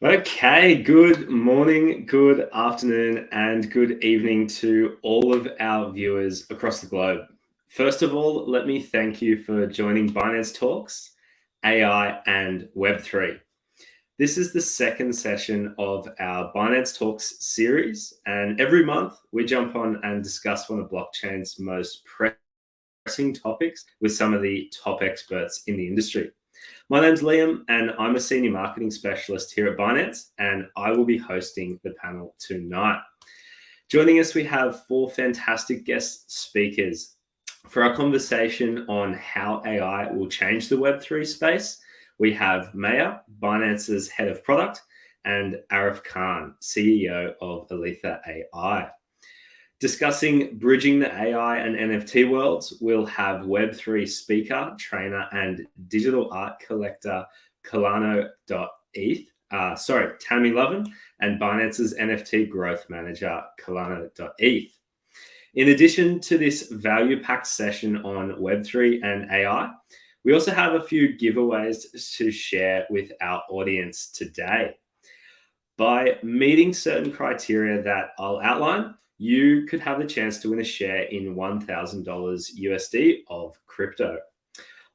Okay, good morning, good afternoon, and good evening to all of our viewers across the globe. First of all, let me thank you for joining Binance Talks, AI and Web3. This is the second session of our Binance Talks series, and every month we jump on and discuss one of blockchain's most pressing topics with some of the top experts in the industry. My name's Liam, and I'm a senior marketing specialist here at Binance, and I will be hosting the panel tonight. Joining us, we have four fantastic guest speakers for our conversation on how AI will change the Web3 space. We have Maya, Binance's head of product, and Arif Khan, CEO of Aletha AI. Discussing bridging the AI and NFT worlds, we'll have Web3 speaker, trainer, and digital art collector Kalano.eth, Tammy Lovin, and Binance's NFT growth manager, Kalano.eth. In addition to this value-packed session on Web3 and AI, we also have a few giveaways to share with our audience today. By meeting certain criteria that I'll outline, you could have the chance to win a share in $1,000 USD of crypto.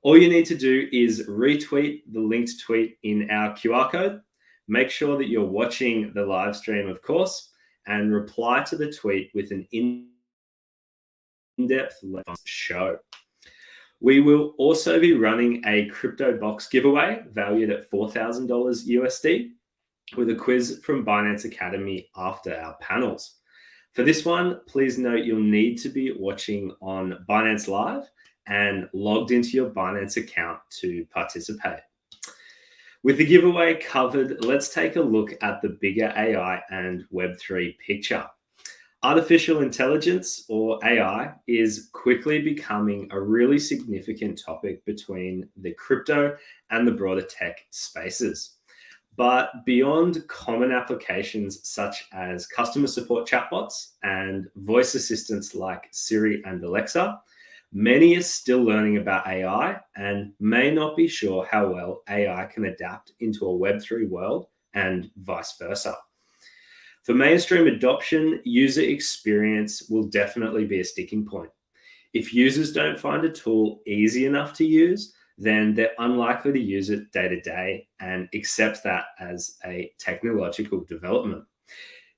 All you need to do is retweet the linked tweet in our QR code. Make sure that you're watching the live stream, of course, and reply to the tweet with an in-depth show. We will also be running a crypto box giveaway valued at $4,000 USD with a quiz from Binance Academy after our panels. For this one, please note you'll need to be watching on Binance Live and logged into your Binance account to participate. With the giveaway covered, let's take a look at the bigger AI and Web3 picture. Artificial intelligence, or AI, is quickly becoming a really significant topic between the crypto and the broader tech spaces. But beyond common applications such as customer support chatbots and voice assistants like Siri and Alexa, many are still learning about AI and may not be sure how well AI can adapt into a Web3 world and vice versa. For mainstream adoption, user experience will definitely be a sticking point. If users don't find a tool easy enough to use, then they're unlikely to use it day to day and accept that as a technological development.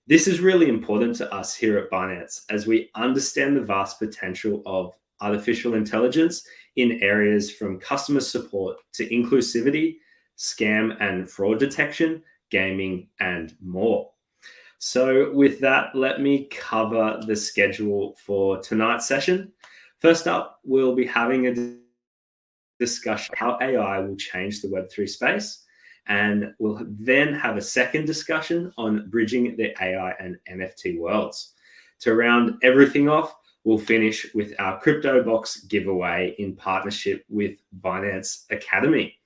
This is really important to us here at Binance as we understand the vast potential of artificial intelligence in areas from customer support to inclusivity, scam and fraud detection, gaming, and more. So with that, let me cover the schedule for tonight's session. First up, we'll be having a discussion how AI will change the Web3 space. And we'll then have a second discussion on bridging the AI and NFT worlds. To round everything off, we'll finish with our crypto box giveaway in partnership with Binance Academy.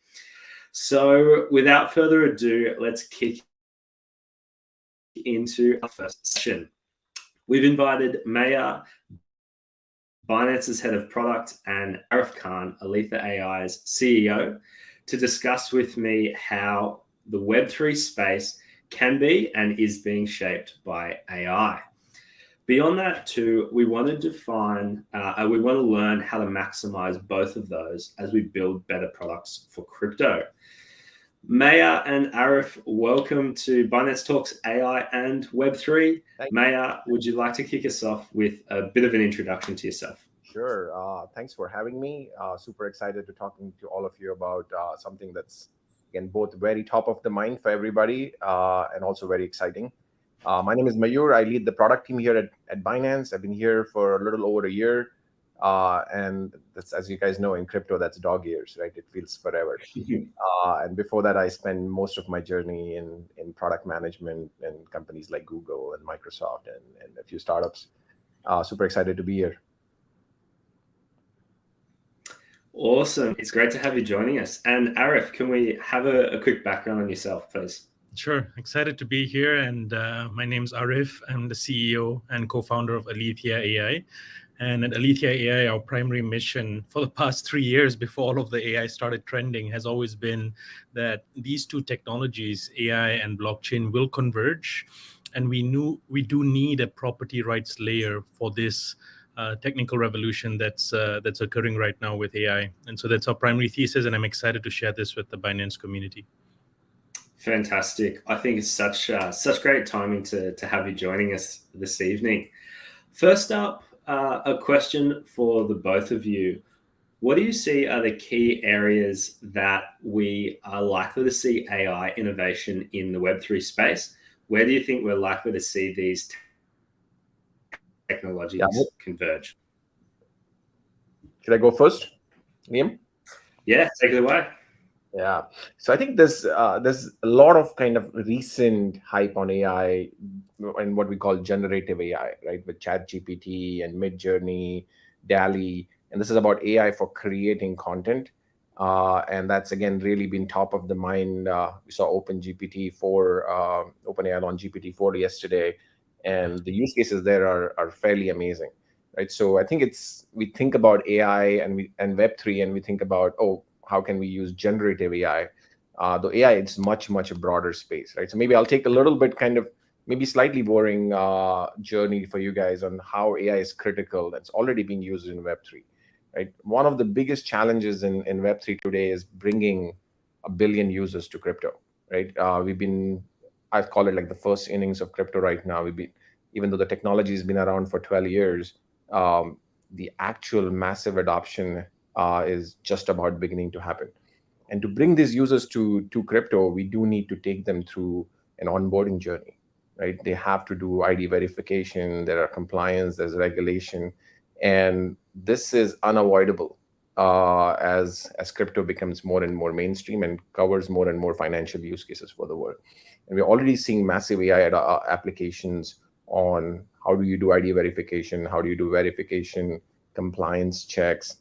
So without further ado, let's kick into our first session. We've invited Maya, Binance's head of product, and Arif Khan, Aletha AI's CEO, to discuss with me how the Web3 space can be and is being shaped by AI. Beyond that, too, we want to learn how to maximize both of those as we build better products for crypto. Maya and Arif, welcome to Binance Talks AI and Web3. Maya, would you like to kick us off with a bit of an introduction to yourself? Sure. Thanks for having me. Super excited to talking to all of you about something that's, again, both very top of the mind for everybody and also very exciting. My name is Mayur. I lead the product team here at Binance. I've been here for a little over a year. And that's, as you guys know, in crypto, that's dog years, right? It feels forever. And before that, I spent most of my journey in product management in companies like Google and Microsoft and a few startups. Super excited to be here. Awesome. It's great to have you joining us. And Arif, can we have a quick background on yourself, please? Sure. Excited to be here. And my name's Arif. I'm the CEO and co-founder of Aletha AI. And at Alethea AI, our primary mission for the past 3 years before all of the AI started trending has always been that these two technologies, AI and blockchain, will converge. And we do need a property rights layer for this technical revolution that's occurring right now with AI. And so that's our primary thesis, and I'm excited to share this with the Binance community. Fantastic. I think it's such great timing to have you joining us this evening. First up, a question for the both of you. What do you see are the key areas that we are likely to see AI innovation in the Web3 space? Where do you think we're likely to see these technologies converge? Should I go first, Liam? Yeah, take it away. Yeah. So I think there's a lot of kind of recent hype on AI and what we call generative AI, right? With ChatGPT and Midjourney, DALL-E, and this is about AI for creating content. And that's again really been top of the mind. We saw OpenAI on GPT-4 yesterday, and the use cases there are fairly amazing, right? So I think we think about AI and Web3, and we think about, oh, how can we use generative AI? The AI, it's much a broader space, right? So maybe I'll take a little bit kind of maybe slightly boring journey for you guys on how AI is critical. That's already being used in Web3, right? One of the biggest challenges in Web3 today is bringing 1 billion users to crypto, right? I call it like the first innings of crypto right now. Even though the technology has been around for 12 years, the actual massive adoption is just about beginning to happen. And to bring these users to crypto, we do need to take them through an onboarding journey, right? They have to do ID verification, there are compliance, there's regulation, and this is unavoidable as crypto becomes more and more mainstream and covers more and more financial use cases for the world. And we're already seeing massive AI applications on how do you do ID verification, how do you do verification, compliance checks,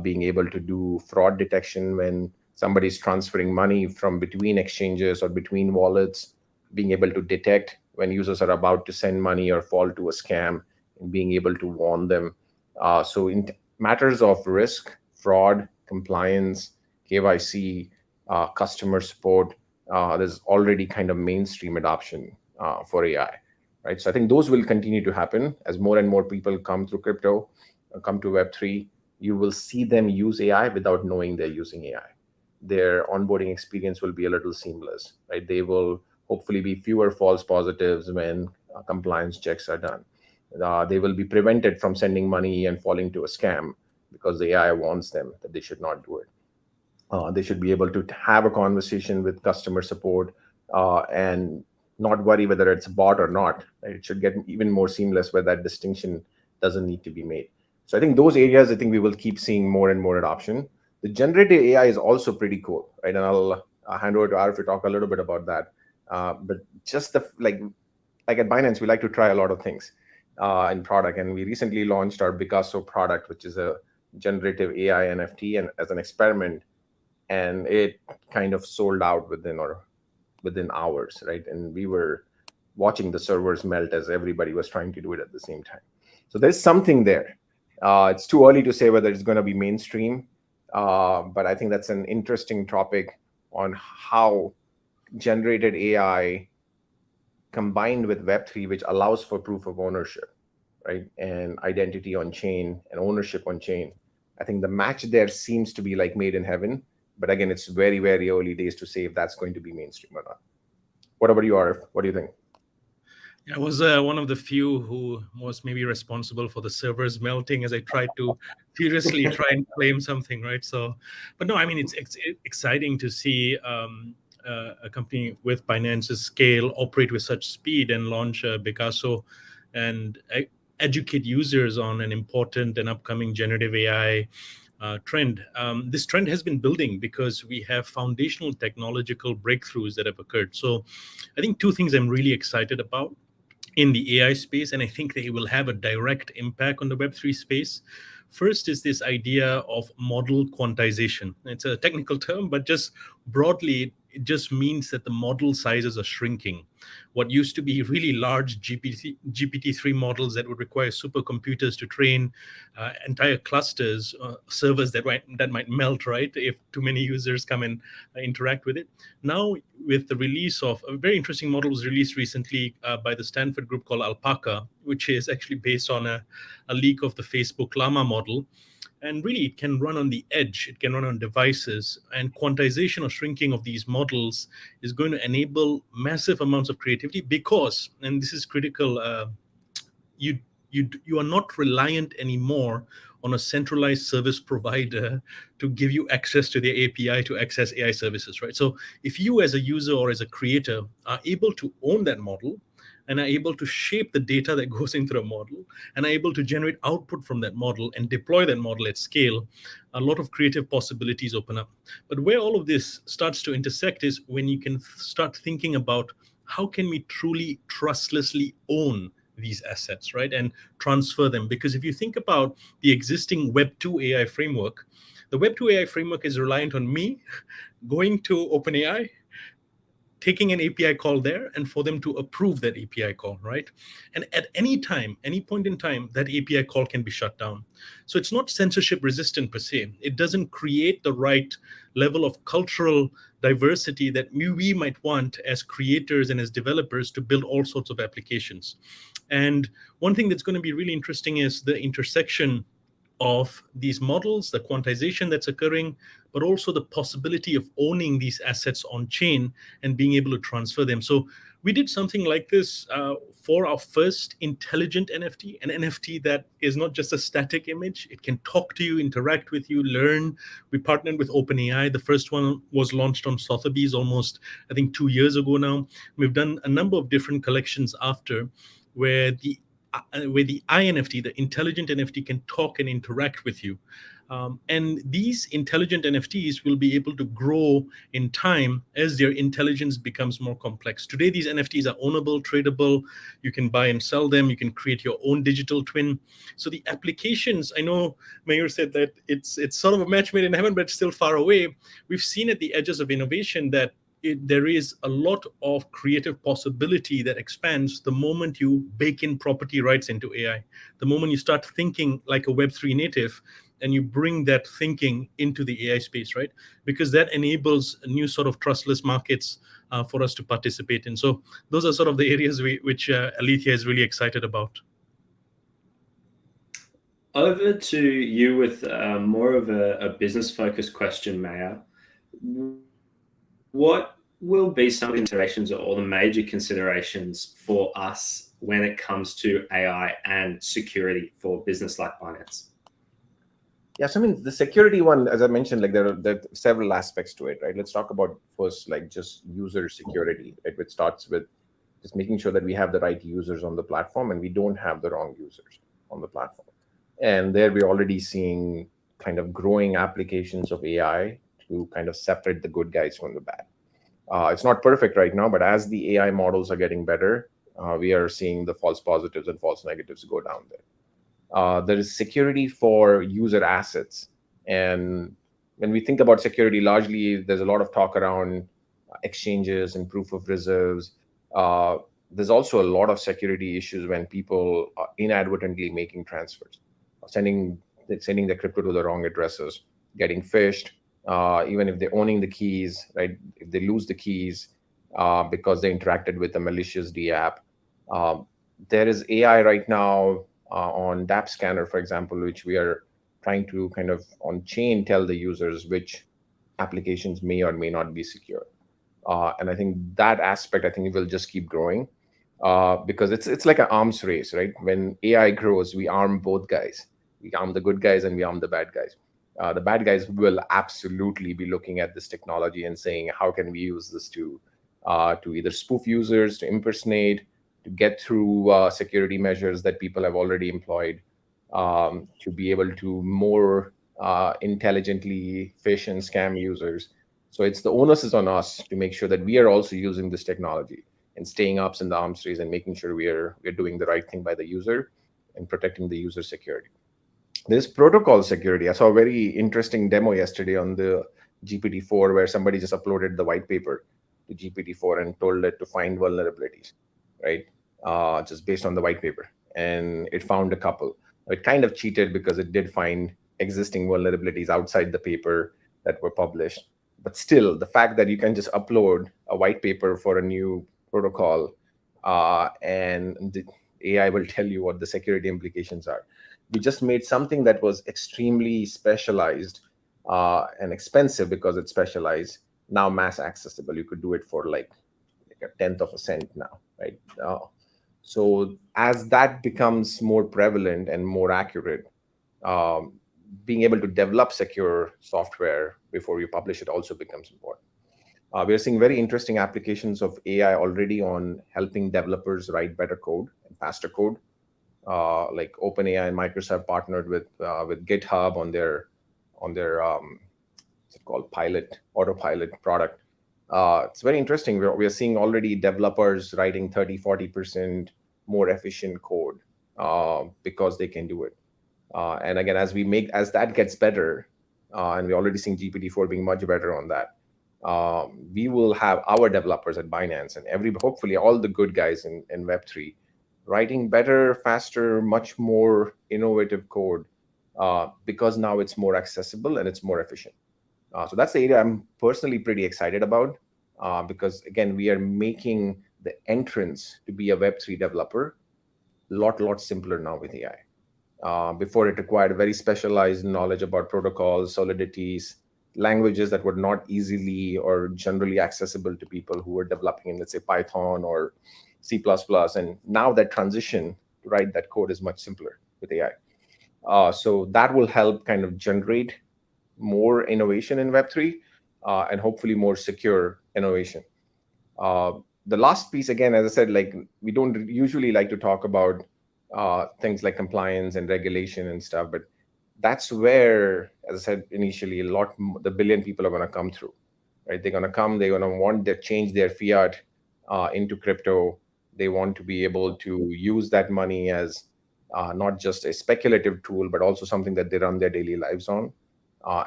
being able to do fraud detection when somebody's transferring money from between exchanges or between wallets, being able to detect when users are about to send money or fall to a scam, and being able to warn them. So in matters of risk, fraud, compliance, KYC, customer support, there's already kind of mainstream adoption for AI, right? So I think those will continue to happen as more and more people come through crypto, come to Web3. You will see them use AI without knowing they're using AI. Their onboarding experience will be a little seamless, right? They will hopefully be fewer false positives when compliance checks are done. They will be prevented from sending money and falling to a scam because the AI warns them that they should not do it. They should be able to have a conversation with customer support and not worry whether it's a bot or not. Right? It should get even more seamless where that distinction doesn't need to be made. So I think those areas, I think we will keep seeing more and more adoption. The generative AI is also pretty cool, right? And I'll hand over to Arif to talk a little bit about that. But just like at Binance, we like to try a lot of things in product. And we recently launched our Picasso product, which is a generative AI NFT and as an experiment. And it kind of sold out within hours, right? And we were watching the servers melt as everybody was trying to do it at the same time. So there's something there. It's too early to say whether it's going to be mainstream, but I think that's an interesting topic on how generated AI combined with Web3, which allows for proof of ownership, right? And identity on chain and ownership on chain. I think the match there seems to be like made in heaven. But again, it's very, very early days to say if that's going to be mainstream or not. What about you, Arif? What do you think? I was one of the few who was maybe responsible for the servers melting as I tried to furiously try and claim something, right? So, but no, I mean, it's exciting to see a company with Binance's scale operate with such speed and launch Picasso and educate users on an important and upcoming generative AI trend. This trend has been building because we have foundational technological breakthroughs that have occurred. So I think two things I'm really excited about in the AI space, and I think they will have a direct impact on the Web3 space. First is this idea of model quantization. It's a technical term, but just broadly, it just means that the model sizes are shrinking. What used to be really large GPT-3 models that would require supercomputers to train entire clusters, servers that might melt, right, if too many users come and interact with it. Now, with the release of a very interesting model was released recently by the Stanford group called Alpaca, which is actually based on a leak of the Facebook Llama model. And really, it can run on the edge, it can run on devices, and quantization or shrinking of these models is going to enable massive amounts of creativity because, and this is critical, you are not reliant anymore on a centralized service provider to give you access to the API to access AI services, right? So if you as a user or as a creator are able to own that model and are able to shape the data that goes into the model and are able to generate output from that model and deploy that model at scale, a lot of creative possibilities open up. But where all of this starts to intersect is when you can start thinking about how can we truly trustlessly own these assets, right, and transfer them. Because if you think about the existing Web2 AI framework, the Web2 AI framework is reliant on me going to OpenAI, taking an API call there, and for them to approve that API call, right? And at any time, any point in time, that API call can be shut down. So it's not censorship resistant per se. It doesn't create the right level of cultural diversity that we might want as creators and as developers to build all sorts of applications. And one thing that's going to be really interesting is the intersection of these models, the quantization that's occurring, but also the possibility of owning these assets on chain and being able to transfer them. So we did something like this for our first intelligent NFT, an NFT that is not just a static image. It can talk to you, interact with you, learn. We partnered with OpenAI. The first one was launched on Sotheby's almost, I think, 2 years ago now. We've done a number of different collections after where the INFT, the intelligent NFT, can talk and interact with you. And these intelligent NFTs will be able to grow in time as their intelligence becomes more complex. Today, these NFTs are ownable, tradable. You can buy and sell them. You can create your own digital twin. So the applications, I know Mayur said that it's sort of a match made in heaven, but still far away. We've seen at the edges of innovation that there is a lot of creative possibility that expands the moment you bake in property rights into AI. The moment you start thinking like a Web3 native and you bring that thinking into the AI space, right? Because that enables a new sort of trustless markets for us to participate in. So those are sort of the areas which Alethea is really excited about. Over to you with more of a business-focused question, Maya. What will be some of the considerations or the major considerations for us when it comes to AI and security for business like Binance? Yeah, so I mean, the security one, as I mentioned, like there are several aspects to it, right? Let's talk about first, like just user security, right? Which starts with just making sure that we have the right users on the platform and we don't have the wrong users on the platform. And there we're already seeing kind of growing applications of AI to kind of separate the good guys from the bad. It's not perfect right now, but as the AI models are getting better, we are seeing the false positives and false negatives go down there. There is security for user assets. And when we think about security, largely there's a lot of talk around exchanges and proof of reserves. There's also a lot of security issues when people are inadvertently making transfers, sending the crypto to the wrong addresses, getting phished. Even if they're owning the keys, right? If they lose the keys because they interacted with a malicious D app. There is AI right now on DApp Scanner, for example, which we are trying to kind of on chain tell the users which applications may or may not be secure. And I think that aspect, I think it will just keep growing because it's like an arms race, right? When AI grows, we arm both guys. We arm the good guys and we arm the bad guys. The bad guys will absolutely be looking at this technology and saying, how can we use this to either spoof users, to impersonate, to get through security measures that people have already employed, to be able to more intelligently phish and scam users. So it's the onus is on us to make sure that we are also using this technology and staying up in the arms race and making sure we're doing the right thing by the user and protecting the user security. There's protocol security. I saw a very interesting demo yesterday on the GPT-4 where somebody just uploaded the white paper to GPT-4 and told it to find vulnerabilities, right? Just based on the white paper. And it found a couple. It kind of cheated because it did find existing vulnerabilities outside the paper that were published. But still, the fact that you can just upload a white paper for a new protocol and the AI will tell you what the security implications are. We just made something that was extremely specialized and expensive because it's specialized, now mass accessible. You could do it for like a tenth of a cent now, right? So as that becomes more prevalent and more accurate, being able to develop secure software before you publish it also becomes important. We are seeing very interesting applications of AI already on helping developers write better code and faster code. Like OpenAI and Microsoft partnered with GitHub on their what's it called, autopilot product. It's very interesting. We are seeing already developers writing 30-40% more efficient code because they can do it. And again, as that gets better, and we're already seeing GPT-4 being much better on that, we will have our developers at Binance and hopefully all the good guys in Web3 writing better, faster, much more innovative code because now it's more accessible and it's more efficient. So that's the area I'm personally pretty excited about because, again, we are making the entrance to be a Web3 developer a lot simpler now with AI. Before, it required very specialized knowledge about protocols, solidities, languages that were not easily or generally accessible to people who were developing in, let's say, Python or C++. And now that transition to write that code is much simpler with AI. So that will help kind of generate more innovation in Web3 and hopefully more secure innovation. The last piece, again, as I said, like we don't usually like to talk about things like compliance and regulation and stuff, but that's where, as I said initially, the billion people are going to come through, right? They're going to want to change their fiat into crypto. They want to be able to use that money as not just a speculative tool, but also something that they run their daily lives on.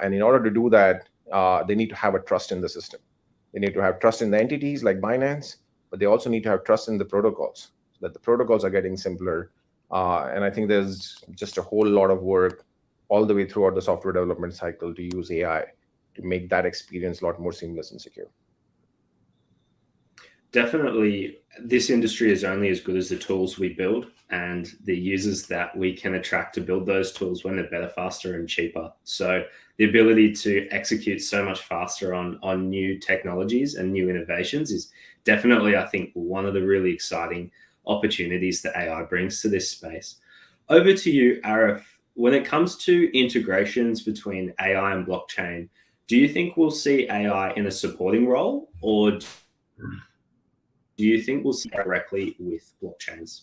And in order to do that, they need to have a trust in the system. They need to have trust in the entities like Binance, but they also need to have trust in the protocols, so that the protocols are getting simpler. And I think there's just a whole lot of work all the way throughout the software development cycle to use AI to make that experience a lot more seamless and secure. Definitely, this industry is only as good as the tools we build and the users that we can attract to build those tools when they're better, faster, and cheaper. So the ability to execute so much faster on new technologies and new innovations is definitely, I think, one of the really exciting opportunities that AI brings to this space. Over to you, Arif. When it comes to integrations between AI and blockchain, do you think we'll see AI in a supporting role, or do you think we'll see directly with blockchains?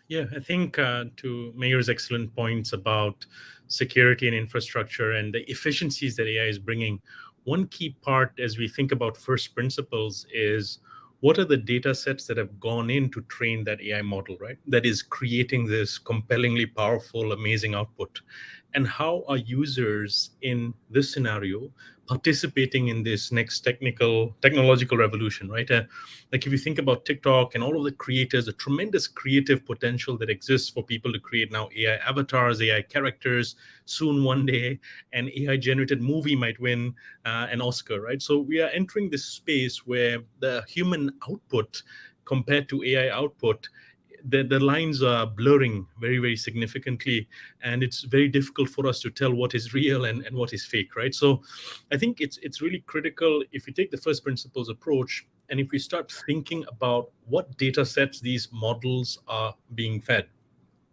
Yeah, I think to Mayur's excellent points about security and infrastructure and the efficiencies that AI is bringing, one key part as we think about first principles is what are the data sets that have gone in to train that AI model, right? That is creating this compellingly powerful, amazing output. And how are users in this scenario participating in this next technological revolution, right? Like if you think about TikTok and all of the creators, the tremendous creative potential that exists for people to create now AI avatars, AI characters, soon one day, an AI generated movie might win an Oscar, right? So we are entering this space where the human output compared to AI output, the lines are blurring very, very significantly, and it's very difficult for us to tell what is real and what is fake, right? So I think it's really critical if we take the first principles approach, and if we start thinking about what data sets these models are being fed,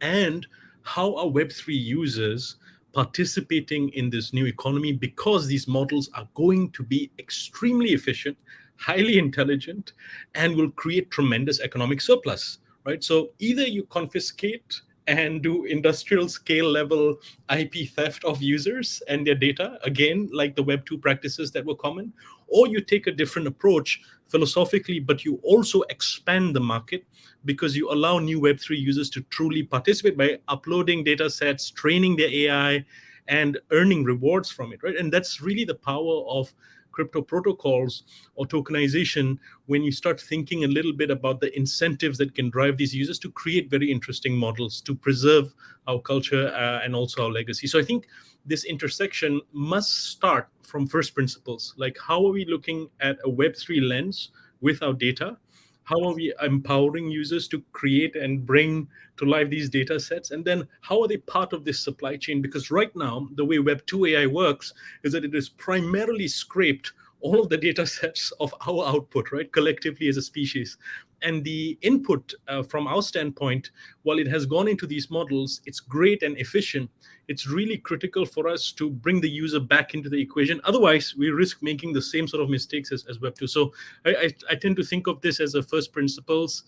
and how are Web3 users participating in this new economy, because these models are going to be extremely efficient, highly intelligent, and will create tremendous economic surplus. Right, so either you confiscate and do industrial scale level IP theft of users and their data, again, like the Web2 practices that were common, or you take a different approach philosophically, but you also expand the market because you allow new Web3 users to truly participate by uploading data sets, training their AI, and earning rewards from it, right? And that's really the power of crypto protocols or tokenization when you start thinking a little bit about the incentives that can drive these users to create very interesting models to preserve our culture and also our legacy. So I think this intersection must start from first principles. Like, how are we looking at a Web3 lens with our data? How are we empowering users to create and bring to life these data sets? And then how are they part of this supply chain? Because right now, the way Web2 AI works is that it is primarily scraped all of the data sets of our output, right, collectively as a species. And the input from our standpoint, while it has gone into these models, it's great and efficient. It's really critical for us to bring the user back into the equation. Otherwise, we risk making the same sort of mistakes as Web2. So I tend to think of this as a first principles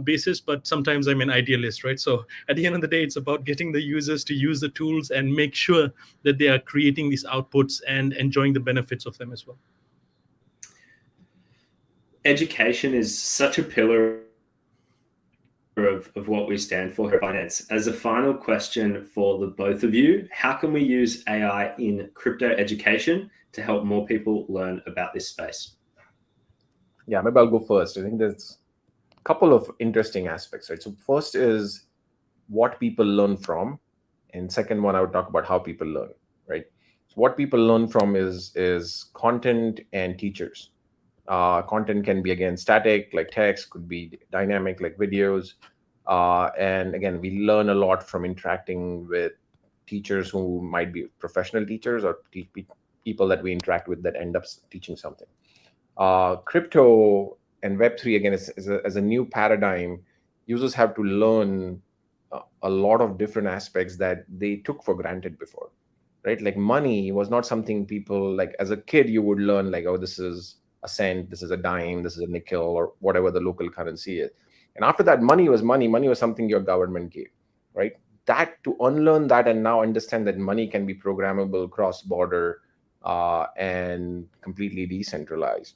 basis, but sometimes I'm an idealist, right? So at the end of the day, it's about getting the users to use the tools and make sure that they are creating these outputs and enjoying the benefits of them as well. Education is such a pillar of what we stand for here at Binance. As a final question for the both of you, how can we use AI in crypto education to help more people learn about this space? Yeah, maybe I'll go first. I think there's a couple of interesting aspects, right? So first is what people learn from, and second one, I would talk about how people learn, right? So what people learn from is content and teachers. Content can be, again, static, like text, could be dynamic, like videos. And again, we learn a lot from interacting with teachers who might be professional teachers or people that we interact with that end up teaching something. Crypto and Web3, again, as a new paradigm, users have to learn a lot of different aspects that they took for granted before, right? Like money was not something people, like as a kid, you would learn like, oh, this is a cent, this is a dime, this is a nickel, or whatever the local currency is. And after that, money was money. Money was something your government gave, right? That, to unlearn that and now understand that money can be programmable, cross-border, and completely decentralized,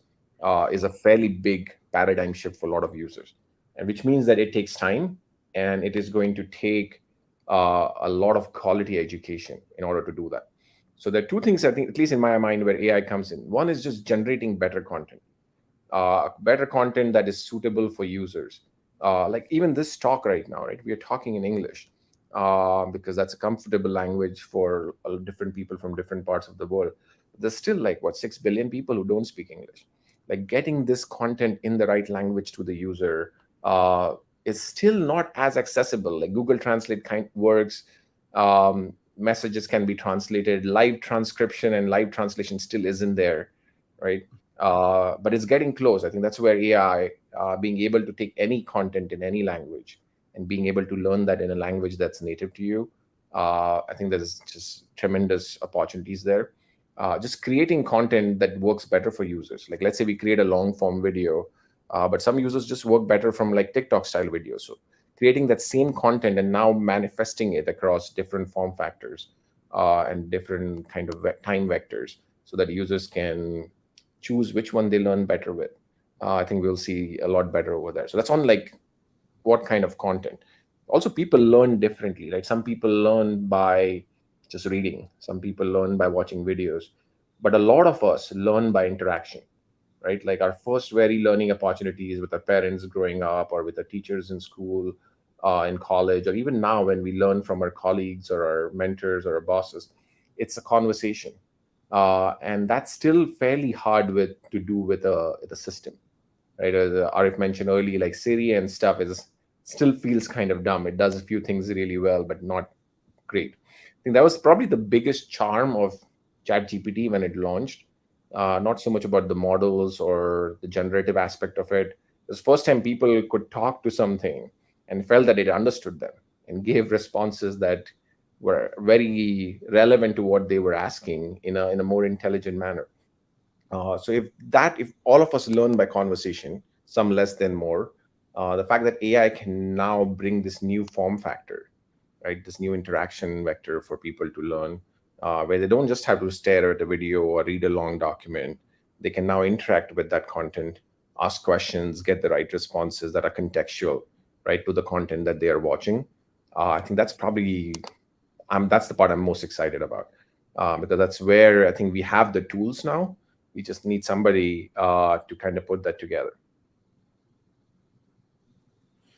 is a fairly big paradigm shift for a lot of users. And which means that it takes time, and it is going to take a lot of quality education in order to do that. So there are two things, I think, at least in my mind, where AI comes in. One is just generating better content that is suitable for users. Like even this talk right now, right? We are talking in English because that's a comfortable language for different people from different parts of the world. There's still like, 6 billion people who don't speak English. Like getting this content in the right language to the user is still not as accessible. Like Google Translate works. Messages can be translated. Live transcription and live translation still isn't there, right? But it's getting close. I think that's where AI, being able to take any content in any language and being able to learn that in a language that's native to you, I think there's just tremendous opportunities there. Just creating content that works better for users. Like let's say we create a long form video, but some users just work better from like TikTok style videos. So creating that same content and now manifesting it across different form factors and different kind of time vectors so that users can choose which one they learn better with. I think we'll see a lot better over there. So that's on like what kind of content. Also, people learn differently. Like some people learn by just reading. Some people learn by watching videos. But a lot of us learn by interaction, right? Like our first very learning opportunities with our parents growing up or with our teachers in school, in college, or even now when we learn from our colleagues or our mentors or our bosses, it's a conversation. And that's still fairly hard to do with a system, right? As Arif mentioned earlier, like Siri and stuff still feels kind of dumb. It does a few things really well, but not great. I think that was probably the biggest charm of ChatGPT when it launched. Not so much about the models or the generative aspect of it. It was the first time people could talk to something and felt that it understood them and gave responses that were very relevant to what they were asking in a more intelligent manner. So if all of us learn by conversation, some less than more, the fact that AI can now bring this new form factor right? This new interaction vector for people to learn, where they don't just have to stare at a video or read a long document. They can now interact with that content, ask questions, get the right responses that are contextual, right, to the content that they are watching. I think that's probably that's the part I'm most excited about, because that's where I think we have the tools now. We just need somebody to kind of put that together.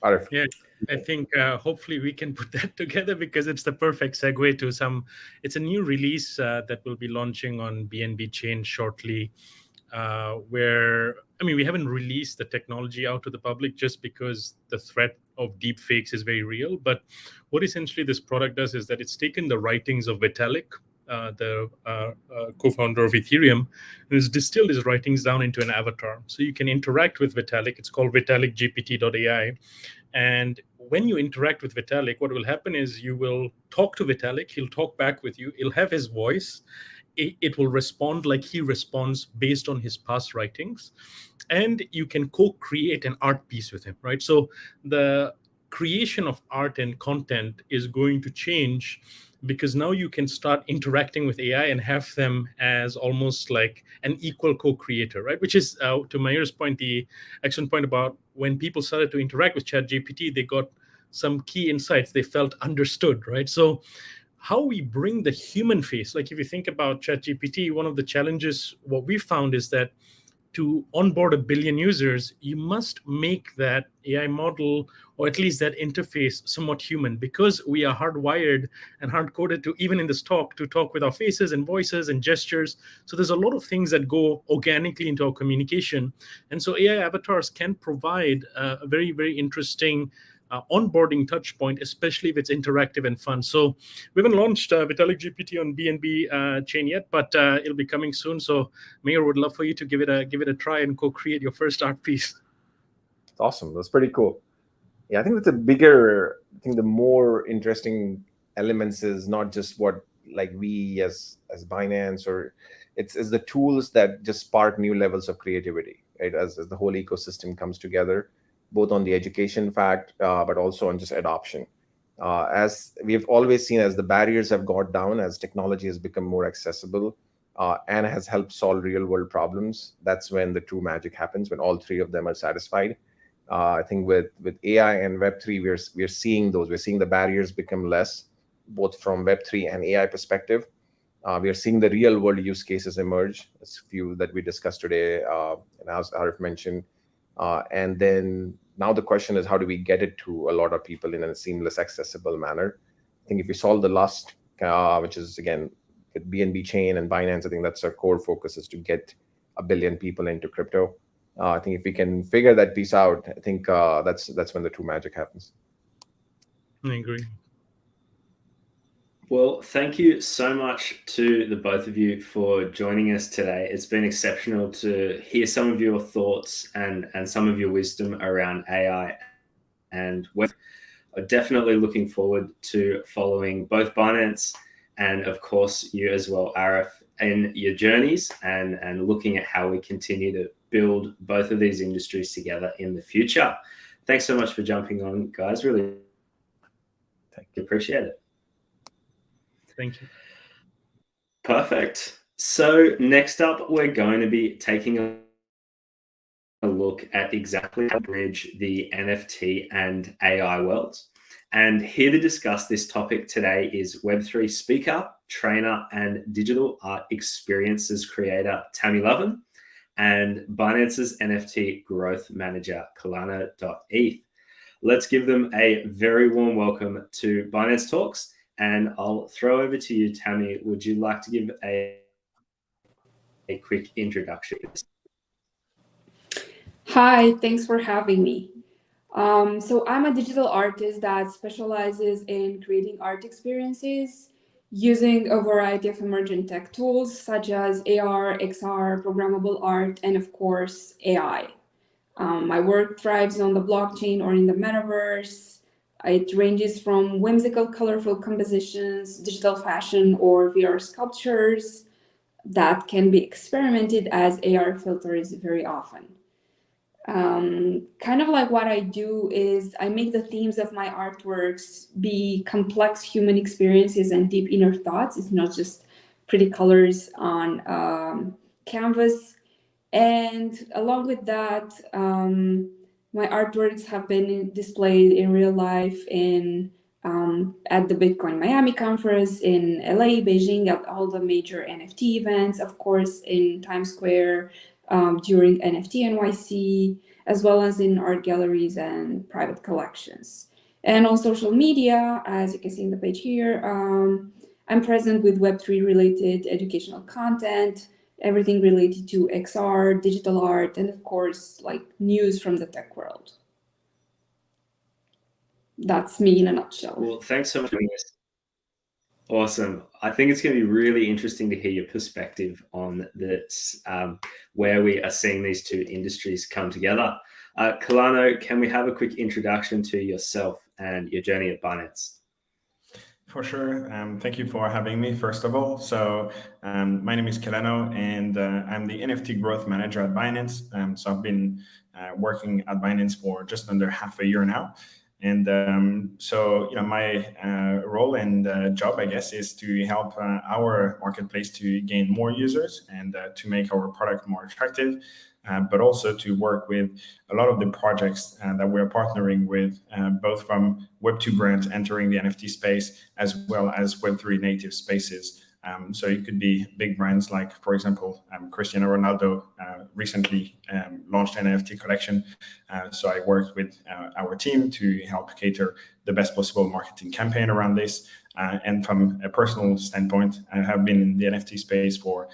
Arif. Yeah, I think hopefully we can put that together, because it's the perfect segue to it's a new release that will be launching on BNB chain shortly, where, I mean, we haven't released the technology out to the public just because the threat of deep fakes is very real. But what essentially this product does is that it's taken the writings of Vitalik, the co-founder of Ethereum, and has distilled his writings down into an avatar. So you can interact with Vitalik. It's called VitalikGPT.ai. And when you interact with Vitalik, what will happen is you will talk to Vitalik. He'll talk back with you. He'll have his voice. It will respond like he responds based on his past writings. And you can co-create an art piece with him, right? So the creation of art and content is going to change, because now you can start interacting with AI and have them as almost like an equal co-creator, right? Which is, to Mayur's point, the excellent point about when people started to interact with ChatGPT, they got some key insights. They felt understood, right? So how we bring the human face, like if you think about ChatGPT, one of the challenges, what we found is that to onboard 1 billion users, you must make that AI model, or at least that interface, somewhat human, because we are hardwired and hard-coded to, even in this talk, to talk with our faces and voices and gestures. So there's a lot of things that go organically into our communication. And so AI avatars can provide a very, very interesting onboarding touch point, especially if it's interactive and fun. So we haven't launched Vitalik GPT on BNB chain yet, but it'll be coming soon. So Mayur, would love for you to give it a try and co-create your first art piece. That's awesome. That's pretty cool. Yeah, I think that's a bigger. I think the more interesting elements is not just what, like, we as Binance, or it's the tools that just spark new levels of creativity, right? As the whole ecosystem comes together, both on the education fact, but also on just adoption. As we have always seen, as the barriers have got down, as technology has become more accessible, and has helped solve real world problems, that's when the true magic happens, when all three of them are satisfied. I think with AI and Web3, we're seeing those. We're seeing the barriers become less, both from Web3 and AI perspective. We are seeing the real world use cases emerge, as few that we discussed today, and as Arif mentioned. And then now the question is, how do we get it to a lot of people in a seamless, accessible manner? I think if we solve the lust, which is, again, with BNB chain and Binance, I think that's our core focus, is to get 1 billion people into crypto. I think if we can figure that piece out, I think that's when the true magic happens. I agree. Well, thank you so much to the both of you for joining us today. It's been exceptional to hear some of your thoughts and some of your wisdom around AI and Web. I'm definitely looking forward to following both Binance and, of course, you as well, Arif, in your journeys, and looking at how we continue to build both of these industries together in the future. Thanks so much for jumping on, guys. Really appreciate it. Thank you. Perfect. So next up, we're going to be taking a look at exactly how to bridge the NFT and AI worlds. And here to discuss this topic today is Web3 speaker, trainer, and digital art experiences creator, Tammy Lovin, and Binance's NFT growth manager, Kalana.eth. Let's give them a very warm welcome to Binance Talks. And I'll throw over to you, Tammy. Would you like to give a quick introduction? Hi, thanks for having me. So I'm a digital artist that specializes in creating art experiences using a variety of emerging tech tools such as AR, XR, programmable art, and of course, AI. My work thrives on the blockchain or in the metaverse. It ranges from whimsical, colorful compositions, digital fashion, or VR sculptures that can be experimented as AR filters very often. Kind of like what I do is I make the themes of my artworks be complex human experiences and deep inner thoughts. It's not just pretty colors on canvas. And along with that, my artworks have been displayed in real life at the Bitcoin Miami conference in LA, Beijing, at all the major NFT events, of course, in Times Square during NFT NYC, as well as in art galleries and private collections. And on social media, as you can see in the page here, I'm present with Web3 related educational content, everything related to XR, digital art, and of course, like news from the tech world. That's me in a nutshell. Well, thanks so much for doing this. Awesome. I think it's going to be really interesting to hear your perspective on this, where we are seeing these two industries come together. Kalano, can we have a quick introduction to yourself and your journey at Binance? For sure. Thank you for having me, first of all. So my name is Keleno, and I'm the NFT growth manager at Binance. So I've been working at Binance for just under half a year now. And so, my role and job, I guess, is to help our marketplace to gain more users and to make our product more attractive, but also to work with a lot of the projects that we're partnering with, both from Web2 brands entering the NFT space, as well as Web3 native spaces. So it could be big brands like, for example, Cristiano Ronaldo recently launched an NFT collection. So I worked with our team to help cater the best possible marketing campaign around this. And from a personal standpoint, I have been in the NFT space for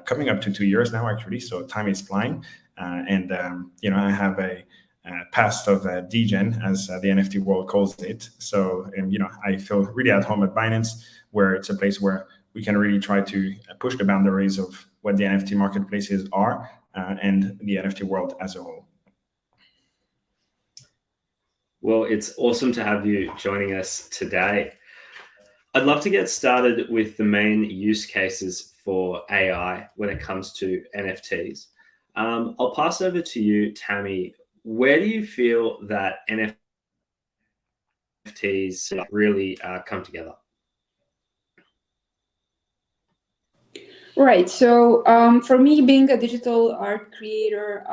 coming up to 2 years now, actually. So time is flying. And I have a past of degen, as the NFT world calls it. So, I feel really at home at Binance, where it's a place where we can really try to push the boundaries of what the NFT marketplaces are and the NFT world as a whole. Well, it's awesome to have you joining us today. I'd love to get started with the main use cases for AI when it comes to NFTs. I'll pass over to you, Tammy. Where do you feel that NFTs really come together? Right. So for me, being a digital art creator,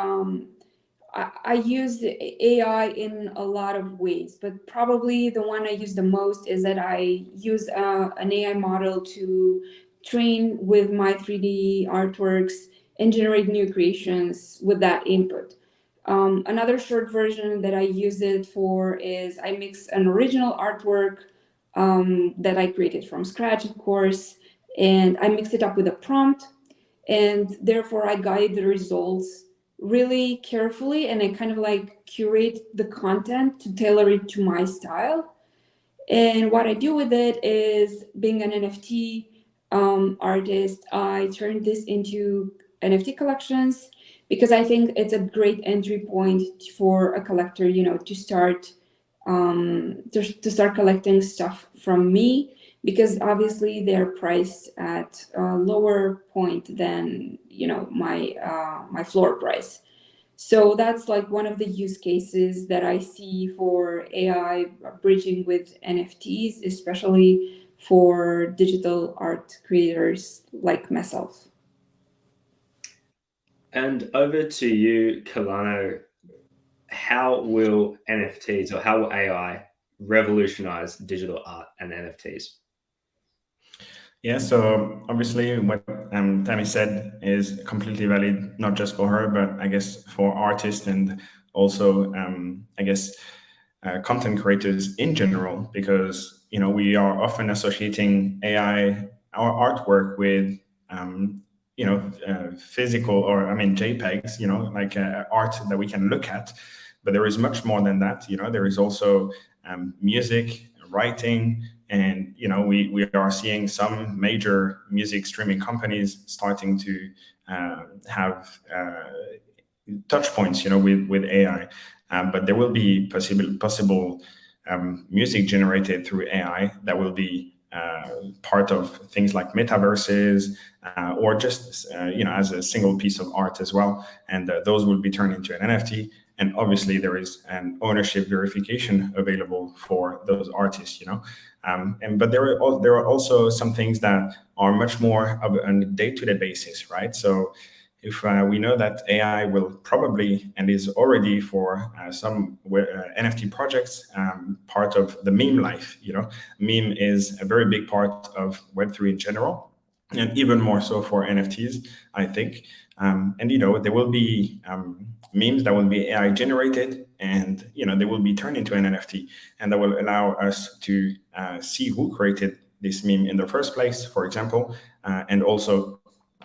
I use AI in a lot of ways, but probably the one I use the most is that I use an AI model to train with my 3D artworks and generate new creations with that input. Another short version that I use it for is I mix an original artwork that I created from scratch, of course, and I mix it up with a prompt, and therefore I guide the results really carefully, and I kind of like curate the content to tailor it to my style. And what I do with it is, being an NFT artist, I turn this into NFT collections because I think it's a great entry point for a collector, to start collecting stuff from me, because obviously they're priced at a lower point than my floor price. So that's like one of the use cases that I see for AI bridging with NFTs, especially for digital art creators like myself. And over to you, Kalano. How will NFTs or how will AI revolutionize digital art and NFTs? Yeah, so obviously what Tammy said is completely valid, not just for her, but I guess for artists and also, content creators in general, because, we are often associating AI, our artwork with, physical or, JPEGs, like art that we can look at. But there is much more than that. There is also music, writing, and we are seeing some major music streaming companies starting to have touch points, with AI. But there will be possible music generated through AI that will be part of things like metaverses, or just as a single piece of art as well. And those will be turned into an NFT. and obviously there is an ownership verification available for those artists, but there are also some things that are much more of on a day-to-day basis, right? So if we know that AI will probably, and is already for some NFT projects, part of the meme life, meme is a very big part of Web3 in general, and even more so for NFTs, I think. And there will be memes that will be AI generated, and they will be turned into an NFT, and that will allow us to see who created this meme in the first place, for example, and also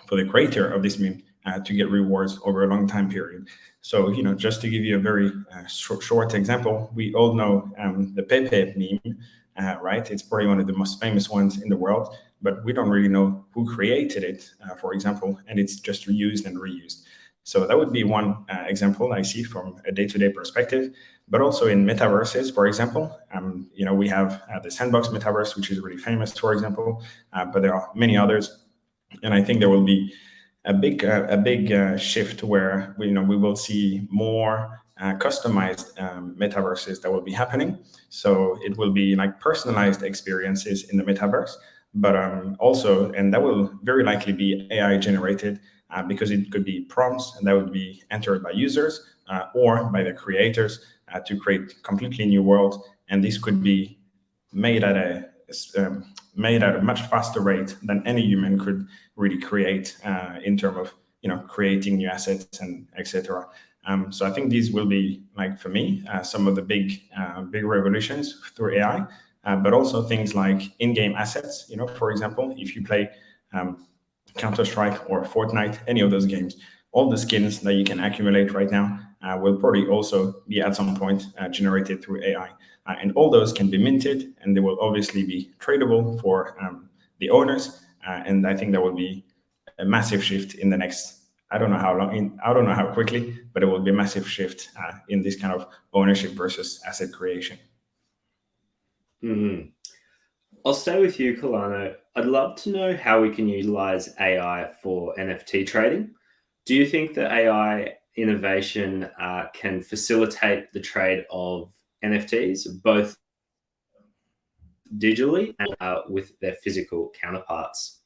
for the creator of this meme to get rewards over a long time period. So, just to give you a very short example, we all know the Pepe meme, right? It's probably one of the most famous ones in the world, but we don't really know who created it, for example, and it's just reused and reused. So that would be one example I see from a day-to-day perspective. But also in metaverses, for example, we have the Sandbox metaverse, which is really famous, for example, but there are many others. And I think there will be a big shift where we will see more customized metaverses that will be happening. So it will be like personalized experiences in the metaverse, but also, and that will very likely be AI generated because it could be prompts and that would be entered by users or by the creators to create completely new worlds. And this could be made at a much faster rate than any human could really create in terms of creating new assets and etc. So I think these will be, like, for me, some of the big revolutions through AI, but also things like in-game assets. For example, if you play Counter-Strike or Fortnite, any of those games, all the skins that you can accumulate right now will probably also be at some point generated through AI. And all those can be minted, and they will obviously be tradable for the owners. And I think that will be a massive shift in the next, I don't know how long, I don't know how quickly, but it will be a massive shift in this kind of ownership versus asset creation. Mm-hmm. I'll stay with you, Kalano. I'd love to know how we can utilize AI for NFT trading. Do you think that AI innovation can facilitate the trade of NFTs, both digitally and with their physical counterparts?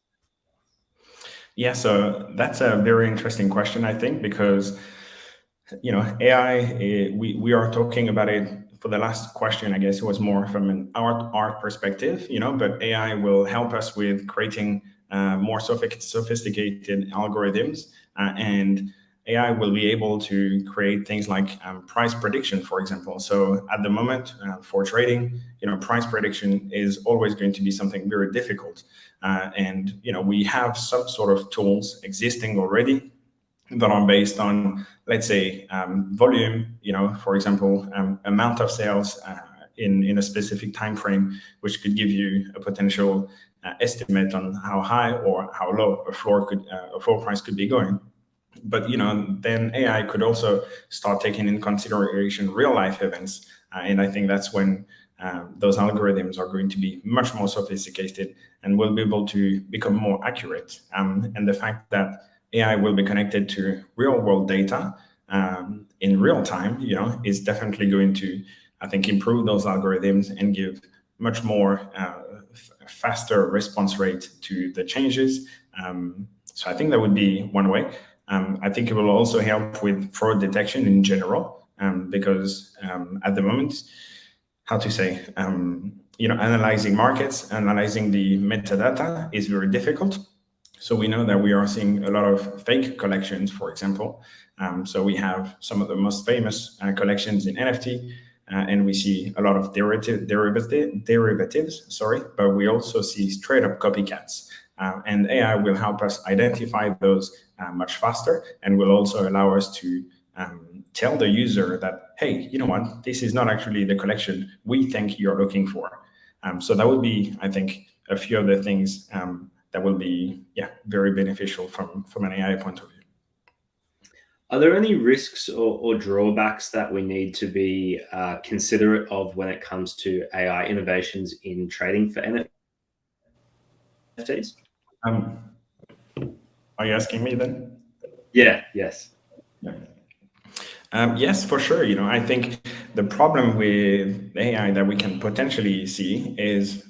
Yeah, so that's a very interesting question, I think, because AI, we are talking about it. For the last question, I guess it was more from an art perspective, but AI will help us with creating more sophisticated algorithms, and AI will be able to create things like price prediction, for example. So at the moment for trading, price prediction is always going to be something very difficult. And we have some sort of tools existing already that are based on, let's say, volume, for example, amount of sales in a specific time frame, which could give you a potential estimate on how high or how low a floor price could be going. But then AI could also start taking in consideration real life events, and I think that's when those algorithms are going to be much more sophisticated and will be able to become more accurate. And the fact that AI will be connected to real world data in real time, is definitely going to, I think, improve those algorithms and give much more faster response rate to the changes. So I think that would be one way. I think it will also help with fraud detection in general, because at the moment, analyzing markets, analyzing the metadata is very difficult. So we know that we are seeing a lot of fake collections, for example. So we have some of the most famous collections in NFT, and we see a lot of derivatives, but we also see straight up copycats. And AI will help us identify those much faster, and will also allow us to tell the user that, hey, you know what, this is not actually the collection we think you're looking for. So that would be, I think, a few of the things that will be very beneficial from an AI point of view. Are there any risks or drawbacks that we need to be considerate of when it comes to AI innovations in trading for NFTs? Are you asking me then? Yeah, yes. Yeah. Yes, for sure. I think the problem with AI that we can potentially see is,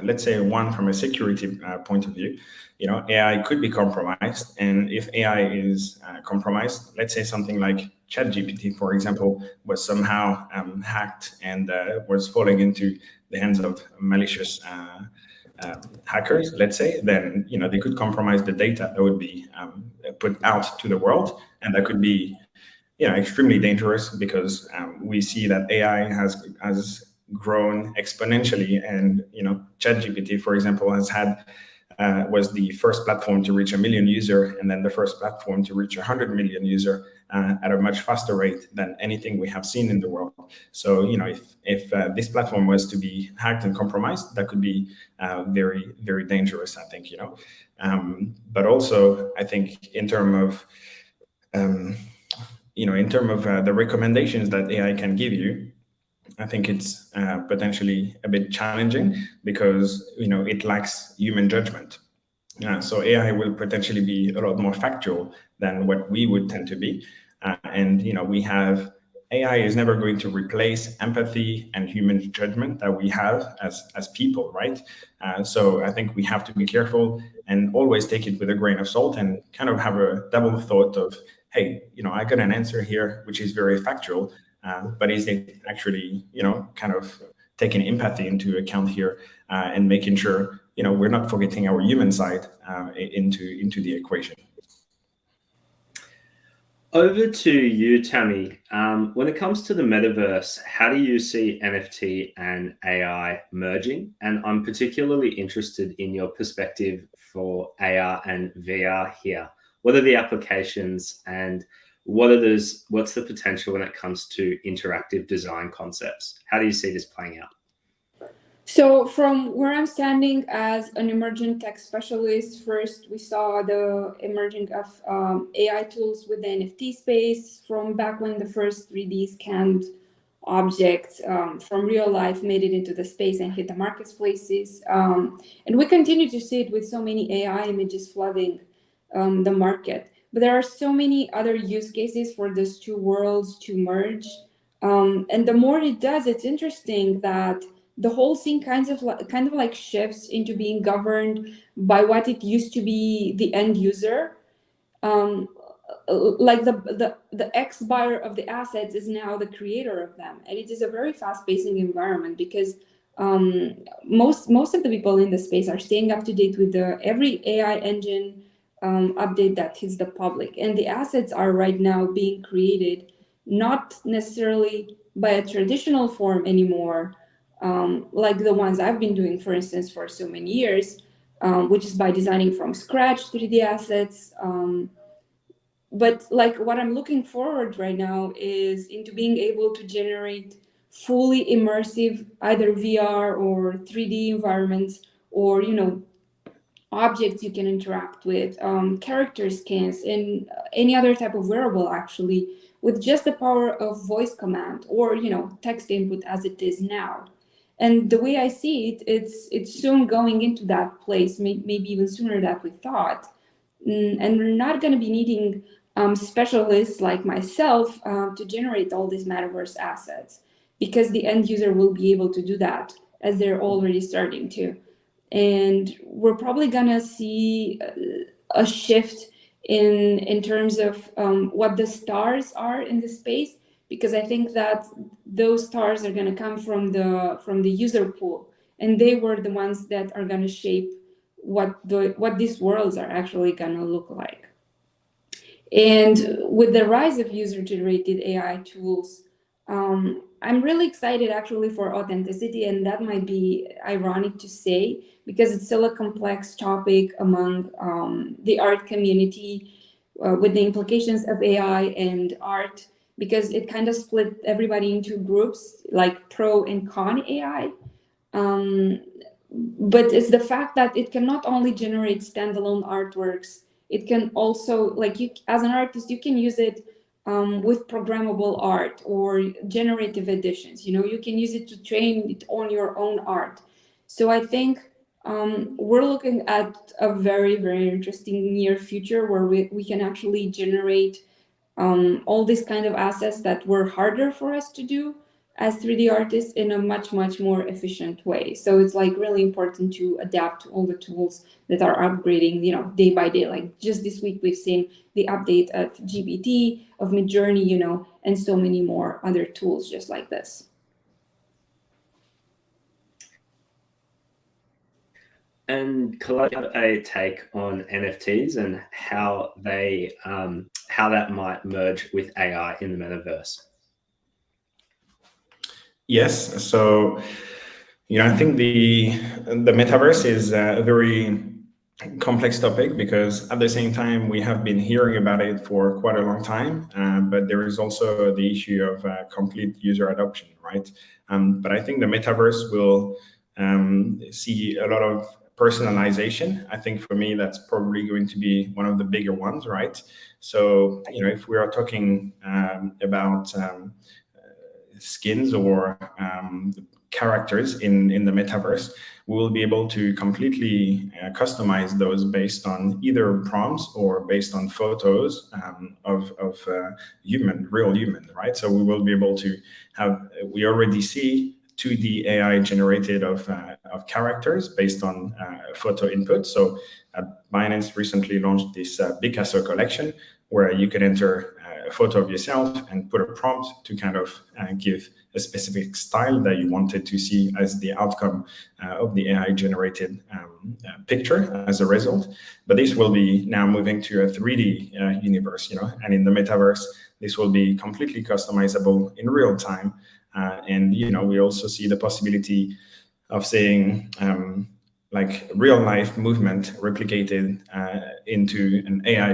let's say, one from a security point of view. AI could be compromised, and if AI is compromised, let's say something like ChatGPT, for example, was somehow hacked and was falling into the hands of malicious hackers, let's say, then they could compromise the data that would be put out to the world, and that could be extremely dangerous because we see that AI has grown exponentially, and ChatGPT, for example, was the first platform to reach 1 million user, and then the first platform to reach 100 million user at a much faster rate than anything we have seen in the world. So if this platform was to be hacked and compromised, that could be very, very dangerous, I think. But also I think in terms of the recommendations that AI can give you, I think it's potentially a bit challenging because it lacks human judgment. So AI will potentially be a lot more factual than what we would tend to be, and AI is never going to replace empathy and human judgment that we have as people, right? So I think we have to be careful and always take it with a grain of salt and kind of have a double thought of, hey, I got an answer here which is very factual, but is it actually kind of taking empathy into account here, and making sure we're not forgetting our human side into the equation. Over to you, Tammy. When it comes to the metaverse, how do you see NFT and AI merging? And I'm particularly interested in your perspective for AR and VR here. What are the applications, and what's the potential when it comes to interactive design concepts? How do you see this playing out? So from where I'm standing as an emerging tech specialist, first we saw the emerging of AI tools with the NFT space from back when the first 3D scanned objects from real life made it into the space and hit the marketplaces. And we continue to see it with so many AI images flooding the market. But there are so many other use cases for these two worlds to merge. And the more it does, it's interesting that the whole scene kind of like shifts into being governed by what it used to be the end user. Like the ex buyer of the assets is now the creator of them, and it is a very fast-pacing environment because most of the people in the space are staying up to date with every AI engine update that hits the public, and the assets are right now being created not necessarily by a traditional form anymore, like the ones I've been doing, for instance, for so many years, which is by designing from scratch 3D assets. But like what I'm looking forward right now is into being able to generate fully immersive either VR or 3D environments, or objects you can interact with, character skins, and any other type of wearable actually, with just the power of voice command or text input as it is now. And the way I see it, it's soon going into that place, maybe even sooner than we thought. And we're not going to be needing specialists like myself to generate all these metaverse assets, because the end user will be able to do that, as they're already starting to. And we're probably going to see a shift in terms of what the stars are in the space, because I think that those stars are going to come from the user pool, and they were the ones that are going to shape what these worlds are actually going to look like. And with the rise of user-generated AI tools, I'm really excited actually for authenticity, and that might be ironic to say because it's still a complex topic among the art community, with the implications of AI and art, because it kind of split everybody into groups like pro and con AI. But it's the fact that it can not only generate standalone artworks, it can also, like, you as an artist, you can use it with programmable art or generative editions. You can use it to train it on your own art. So I think we're looking at a very, very interesting near future where we can actually generate all these kind of assets that were harder for us to do as 3D artists in a much more efficient way. So it's like really important to adapt to all the tools that are upgrading, you know, day by day. Like just this week, we've seen the update of GPT, of Midjourney, you know, and so many more other tools just like this. And Colette, have a take on NFTs and how they how that might merge with AI in the metaverse? Yes. So, I think the metaverse is a very complex topic, because at the same time we have been hearing about it for quite a long time, but there is also the issue of complete user adoption, right? But I think the metaverse will see a lot of personalization. I think for me that's probably going to be one of the bigger ones, right? So if we are talking about skins or characters in the metaverse, we will be able to completely customize those based on either prompts or based on photos of real human, right? So we will be able to we already see 2D AI generated of characters based on photo input. So Binance recently launched this Picasso collection, where you can enter a photo of yourself and put a prompt to kind of give a specific style that you wanted to see as the outcome of the AI generated picture as a result. But this will be now moving to a 3D universe, and in the metaverse, this will be completely customizable in real time. And we also see the possibility of seeing like real life movement replicated into an AI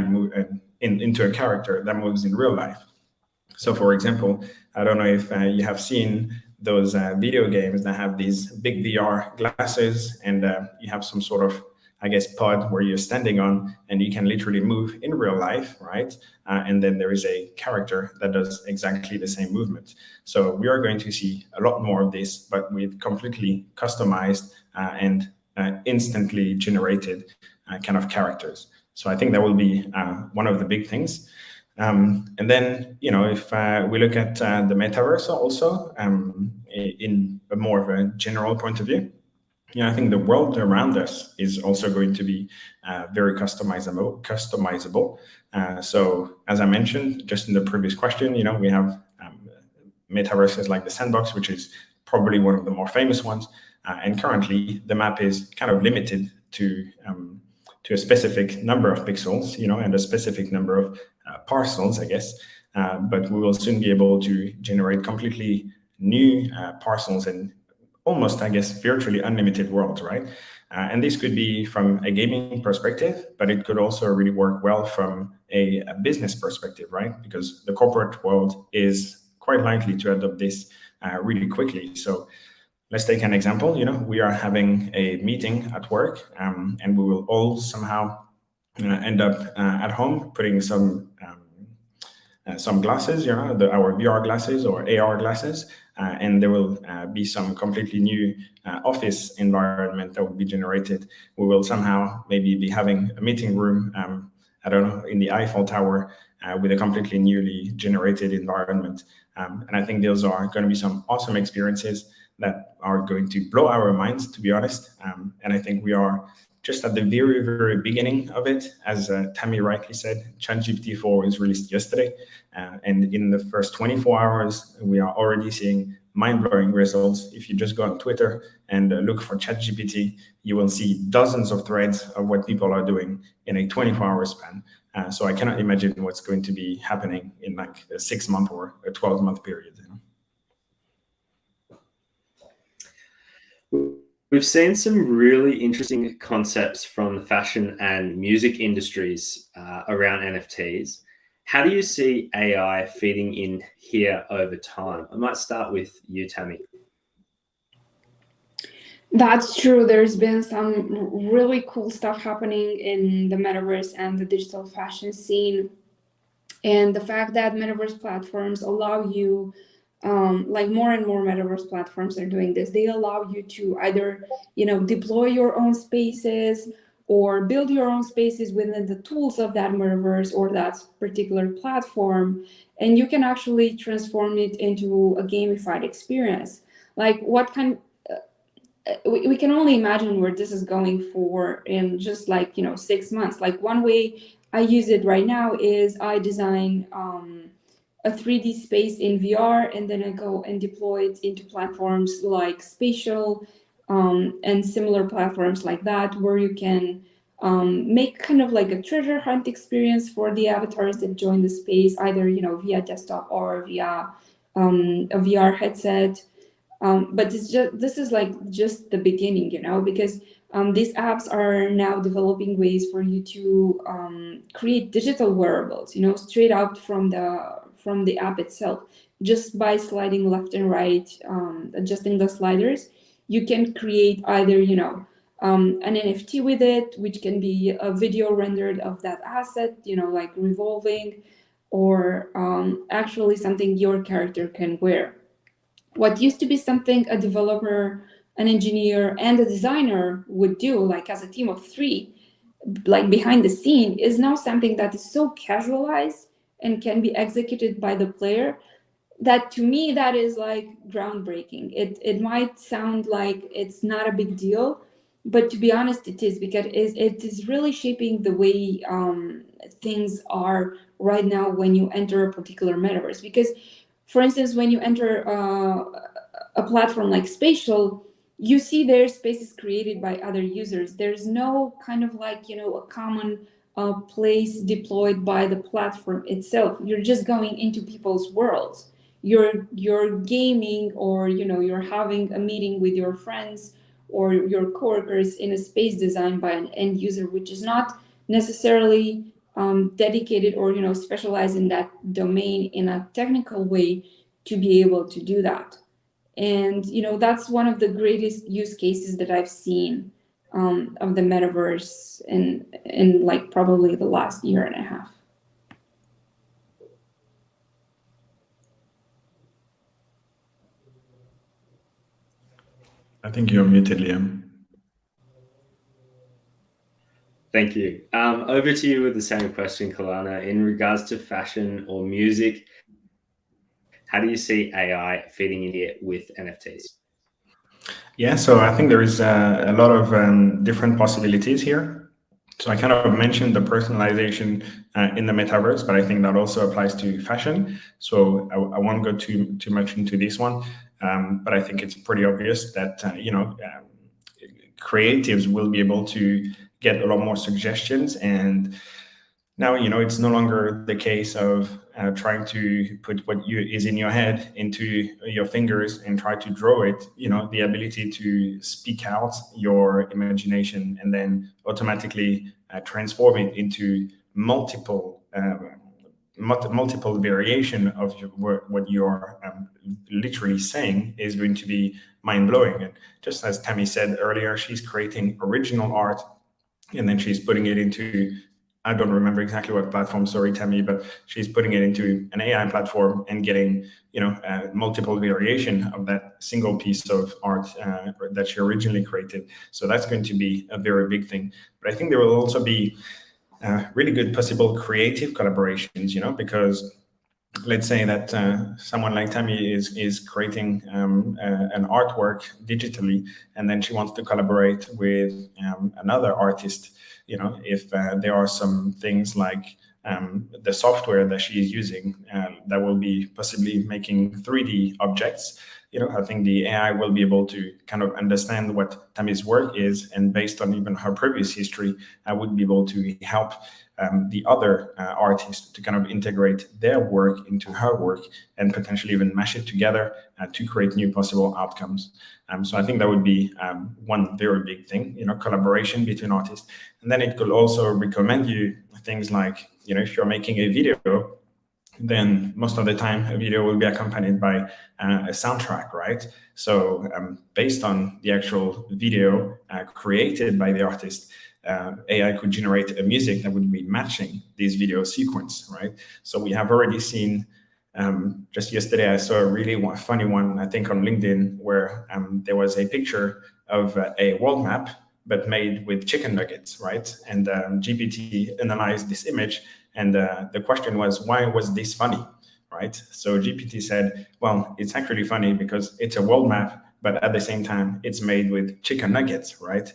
into a character that moves in real life. So, for example, I don't know if you have seen those video games that have these big VR glasses, and you have some sort of, I guess, pod where you're standing on, and you can literally move in real life, right? And then there is a character that does exactly the same movement. So we are going to see a lot more of this, but with completely customized and instantly generated kind of characters. So I think that will be one of the big things. And then, if we look at the metaverse also in a more of a general point of view, I think the world around us is also going to be very customizable. So as I mentioned just in the previous question, we have metaverses like the Sandbox, which is probably one of the more famous ones. And currently the map is kind of limited to a specific number of pixels, and a specific number of parcels, I guess. But we will soon be able to generate completely new parcels and almost, I guess, virtually unlimited worlds, right? And this could be from a gaming perspective, but it could also really work well from a business perspective, right? Because the corporate world is quite likely to adopt this really quickly. So let's take an example. We are having a meeting at work, and we will all somehow end up at home putting some glasses, our VR glasses or AR glasses, and there will be some completely new office environment that will be generated. We will somehow maybe be having a meeting room, I don't know, in the Eiffel Tower with a completely newly generated environment. And I think those are going to be some awesome experiences that are going to blow our minds, to be honest. And I think we are just at the very, very beginning of it. As Tammy rightly said, ChatGPT 4 was released yesterday. And in the first 24 hours, we are already seeing mind-blowing results. If you just go on Twitter and look for ChatGPT, you will see dozens of threads of what people are doing in a 24-hour span. So I cannot imagine what's going to be happening in like a 6-month or a 12-month period. We've seen some really interesting concepts from the fashion and music industries around NFTs. How do you see AI feeding in here over time? I might start with you, Tammy. That's true. There's been some really cool stuff happening in the metaverse and the digital fashion scene. And the fact that metaverse platforms allow you, like more and more metaverse platforms are doing this, they allow you to either, deploy your own spaces or build your own spaces within the tools of that metaverse or that particular platform, and you can actually transform it into a gamified experience. Like what kind we can only imagine where this is going for in just like 6 months. Like one way I use it right now is I design a 3D space in VR, and then I go and deploy it into platforms like Spatial and similar platforms like that, where you can make kind of like a treasure hunt experience for the avatars that join the space, either via desktop or via a VR headset. But this is like just the beginning, because these apps are now developing ways for you to create digital wearables, straight out from the app itself. Just by sliding left and right, adjusting the sliders, you can create either an NFT with it, which can be a video rendered of that asset, like revolving, or actually something your character can wear. What used to be something a developer, an engineer, and a designer would do, like as a team of 3, like behind the scene, is now something that is so casualized and can be executed by the player that, to me, that is like groundbreaking. It might sound like it's not a big deal, but to be honest, it is, because it is really shaping the way things are right now when you enter a particular metaverse. Because, for instance, when you enter a platform like Spatial, you see their spaces created by other users. There's no kind of like, a common place deployed by the platform itself. You're just going into people's worlds. You're gaming, or you're having a meeting with your friends or your coworkers in a space designed by an end user, which is not necessarily dedicated or specialized in that domain in a technical way to be able to do that. And that's one of the greatest use cases that I've seen of the metaverse in like probably the last year and a half. I think you're muted, Liam. Thank you. Over to you with the same question, Kalana. In regards to fashion or music, how do you see AI fitting in here with NFTs? Yeah, so I think there is a lot of different possibilities here. So I kind of mentioned the personalization in the metaverse, but I think that also applies to fashion. So I won't go too much into this one, but I think it's pretty obvious that creatives will be able to get a lot more suggestions. And now, it's no longer the case of trying to put what is in your head into your fingers and try to draw it. The ability to speak out your imagination and then automatically transform it into multiple variation of what you're literally saying is going to be mind-blowing. And just as Tammy said earlier, she's creating original art, and then she's putting it into, I don't remember exactly what platform, sorry, Tammy, but she's putting it into an AI platform and getting, multiple variation of that single piece of art that she originally created. So that's going to be a very big thing. But I think there will also be really good possible creative collaborations, because let's say that someone like Tammy is creating an artwork digitally, and then she wants to collaborate with another artist. If there are some things like the software that she is using that will be possibly making 3D objects, I think the AI will be able to kind of understand what Tammy's work is, and based on even her previous history, I would be able to help the other artist to kind of integrate their work into her work and potentially even mash it together to create new possible outcomes. So I think that would be one very big thing, collaboration between artists. And then it could also recommend you things like, if you're making a video, then most of the time a video will be accompanied by a soundtrack, right? So based on the actual video created by the artist, AI could generate a music that would be matching this video sequence, right? So we have already seen, just yesterday I saw a really funny one, I think on LinkedIn, where there was a picture of a world map but made with chicken nuggets, right? And GPT analyzed this image, and the question was, why was this funny, right? So GPT said, well, it's actually funny because it's a world map, but at the same time, it's made with chicken nuggets, right?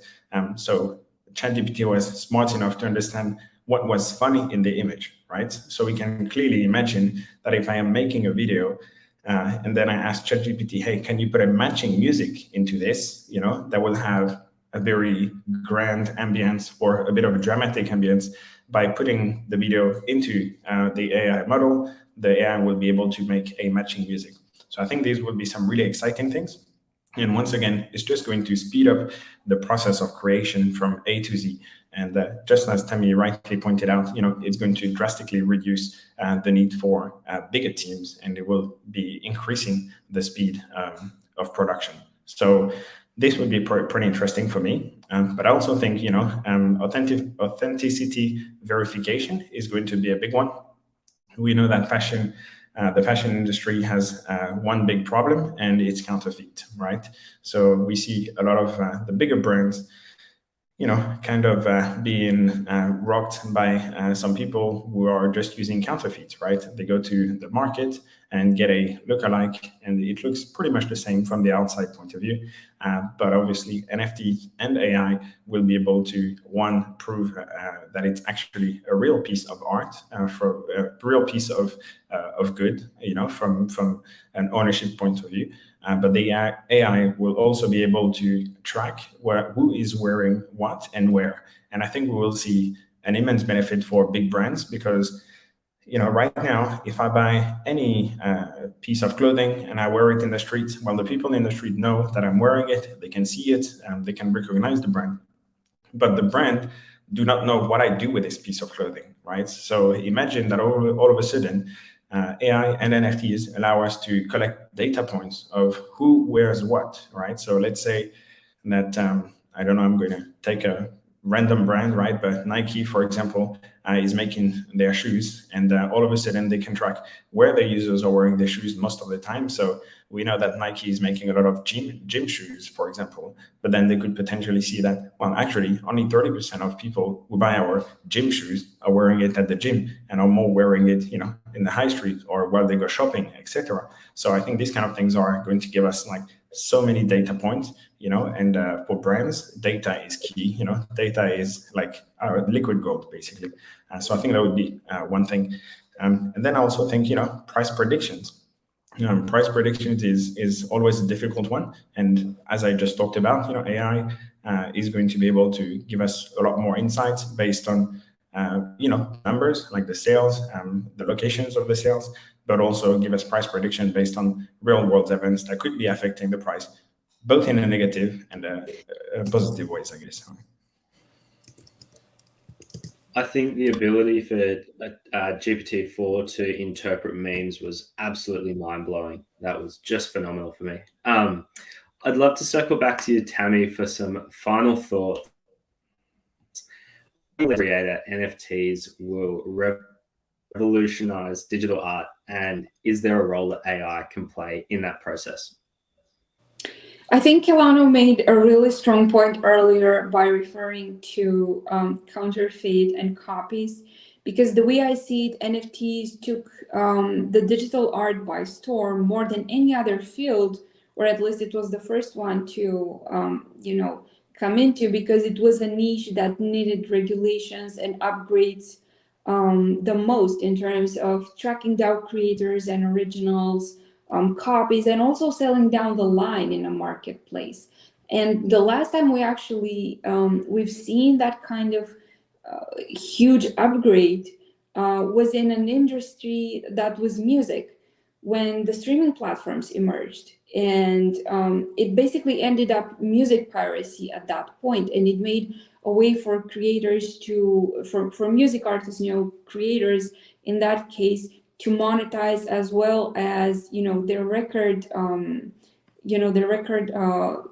So ChatGPT was smart enough to understand what was funny in the image, right? So we can clearly imagine that if I am making a video and then I ask ChatGPT, hey, can you put a matching music into this? You know, that will have a very grand ambience or a bit of a dramatic ambience. By putting the video into the AI model, the AI will be able to make a matching music. So I think these will be some really exciting things. And once again, it's just going to speed up the process of creation from A to Z. And just as Tammy rightly pointed out, you know, it's going to drastically reduce the need for bigger teams, and it will be increasing the speed of production. So this would be pretty interesting for me. But I also think, you know, authenticity verification is going to be a big one. We know that the fashion industry has one big problem, and it's counterfeit, right? So we see a lot of the bigger brands, you know, kind of being rocked by some people who are just using counterfeits, right? They go to the market and get a lookalike, and it looks pretty much the same from the outside point of view. But obviously, NFT and AI will be able to, one, prove that it's actually a real piece of art, for a real piece of good, you know, from an ownership point of view. But the AI will also be able to track who is wearing what and where. And I think we will see an immense benefit for big brands because, you know, right now, if I buy any piece of clothing and I wear it in the street, well, the people in the street know that I'm wearing it, they can see it, they can recognize the brand. But the brand do not know what I do with this piece of clothing, right? So imagine that all of a sudden, AI and NFTs allow us to collect data points of who wears what, right? So let's say that, I don't know, I'm going to take a random brand, right? But Nike, for example, is making their shoes, and all of a sudden they can track where the users are wearing their shoes most of the time. So we know that Nike is making a lot of gym shoes, for example, but then they could potentially see that, well, actually only 30% of people who buy our gym shoes are wearing it at the gym and are more wearing it, you know, in the high street or while they go shopping, etc. So I think these kind of things are going to give us like so many data points, you know, and for brands, data is key. You know, data is like our liquid gold, basically. So I think that would be one thing. And then I also think, you know, price predictions. Price predictions is always a difficult one. And as I just talked about, you know, AI is going to be able to give us a lot more insights based on, you know, numbers like the sales, the locations of the sales, but also give us price prediction based on real world events that could be affecting the price, both in a negative and a positive ways, I guess. I think the ability for GPT-4 to interpret memes was absolutely mind-blowing. That was just phenomenal for me. I'd love to circle back to you, Tammy, for some final thoughts. Creator NFTs will revolutionize digital art, and is there a role that AI can play in that process? I think Kelano made a really strong point earlier by referring to counterfeit and copies, because the way I see it, NFTs took the digital art by storm more than any other field, or at least it was the first one to, you know, come into, because it was a niche that needed regulations and upgrades the most in terms of tracking down creators and originals, copies, and also selling down the line in a marketplace. And the last time we actually we've seen that kind of huge upgrade was in an industry that was music, when the streaming platforms emerged, and it basically ended up music piracy at that point, and it made a way for creators to, for music artists, you know, creators in that case, to monetize, as well as, you know, their record, you know, their record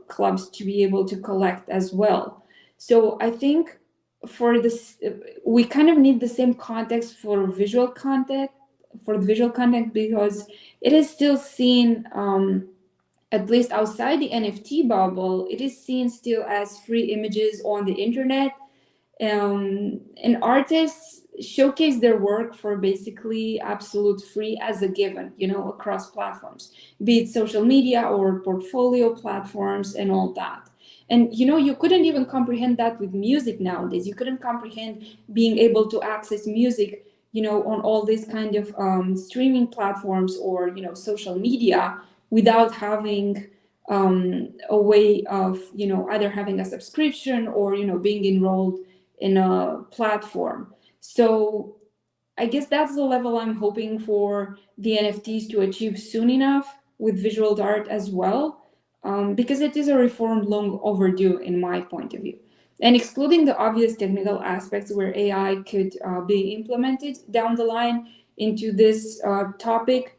clubs to be able to collect as well. So I think for this, we kind of need the same context for visual content, because it is still seen at least outside the NFT bubble, it is seen still as free images on the internet. And artists showcase their work for basically absolute free as a given, across platforms, be it social media or portfolio platforms and all that. And you couldn't even comprehend that with music nowadays. You couldn't comprehend being able to access music, on all these kind of streaming platforms or social media without having a way of either having a subscription or being enrolled in a platform. So I guess that's the level I'm hoping for the NFTs to achieve soon enough with visual art as well, because it is a reform long overdue in my point of view. And excluding the obvious technical aspects where AI could be implemented down the line into this topic,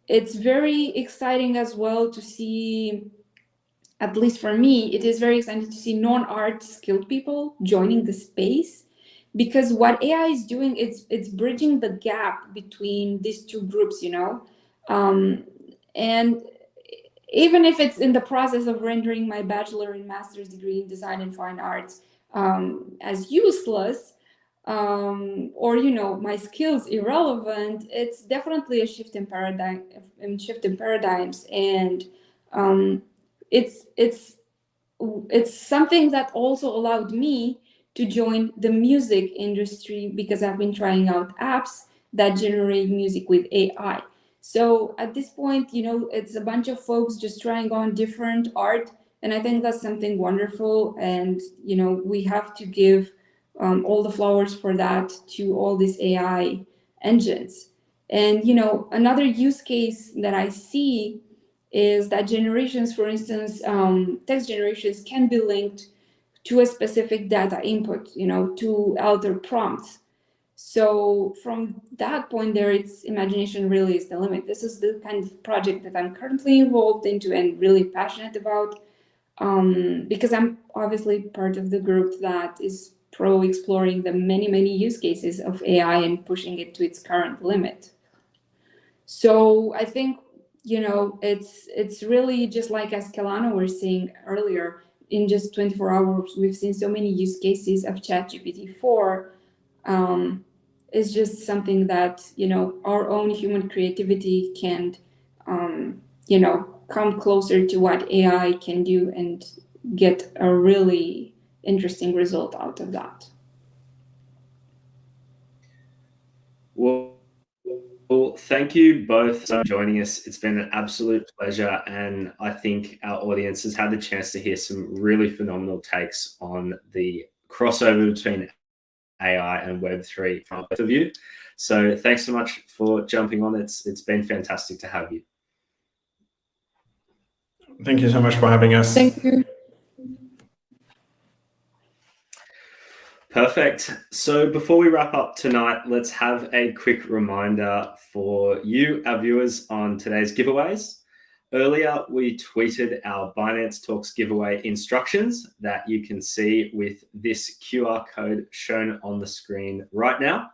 it's very exciting as well to see, at least for me, it is very exciting to see non-art skilled people joining the space, because what AI is doing, it's bridging the gap between these two groups, and even if it's in the process of rendering my bachelor and master's degree in design and fine arts as useless, or my skills irrelevant, it's definitely a shift in paradigms, and it's something that also allowed me to join the music industry, because I've been trying out apps that generate music with AI. So at this point, it's a bunch of folks just trying on different art, and I think that's something wonderful. And we have to give all the flowers for that to all these AI engines. And another use case that I see is that generations, for instance, text generations can be linked to a specific data input, to alter prompts. So from that point there, it's imagination really is the limit. This is the kind of project that I'm currently involved into and really passionate about, because I'm obviously part of the group that is pro exploring the many, many use cases of AI and pushing it to its current limit. So I think, it's really just like as Kelana was saying earlier, in just 24 hours, we've seen so many use cases of ChatGPT-4. It's just something that, our own human creativity can, come closer to what AI can do and get a really interesting result out of that. Well, thank you both for joining us. It's been an absolute pleasure, and I think our audience has had the chance to hear some really phenomenal takes on the crossover between AI and Web3 from both of you. So thanks so much for jumping on. It's been fantastic to have you. Thank you so much for having us. Thank you. Perfect. So before we wrap up tonight, let's have a quick reminder for you, our viewers, on today's giveaways. Earlier, we tweeted our Binance Talks giveaway instructions that you can see with this QR code shown on the screen right now.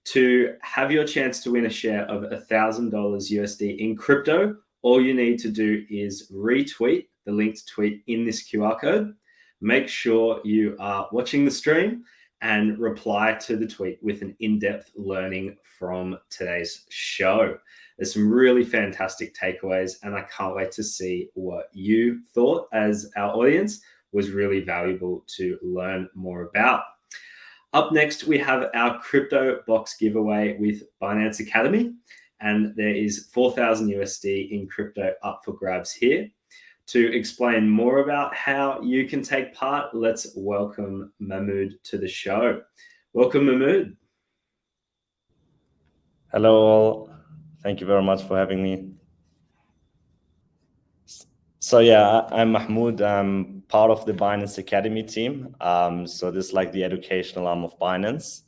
To have your chance to win a share of $1,000 USD in crypto, all you need to do is retweet the linked tweet in this QR code. Make sure you are watching the stream and reply to the tweet with an in-depth learning from today's show. There's some really fantastic takeaways, and I can't wait to see what you thought as our audience was really valuable to learn more about. Up next, we have our crypto box giveaway with Binance Academy, and there is 4,000 USD in crypto up for grabs here. To explain more about how you can take part, let's welcome Mahmoud to the show. Welcome, Mahmoud. Hello all. Thank you very much for having me. So yeah, I'm Mahmoud. I'm part of the Binance Academy team. So this is like the educational arm of Binance.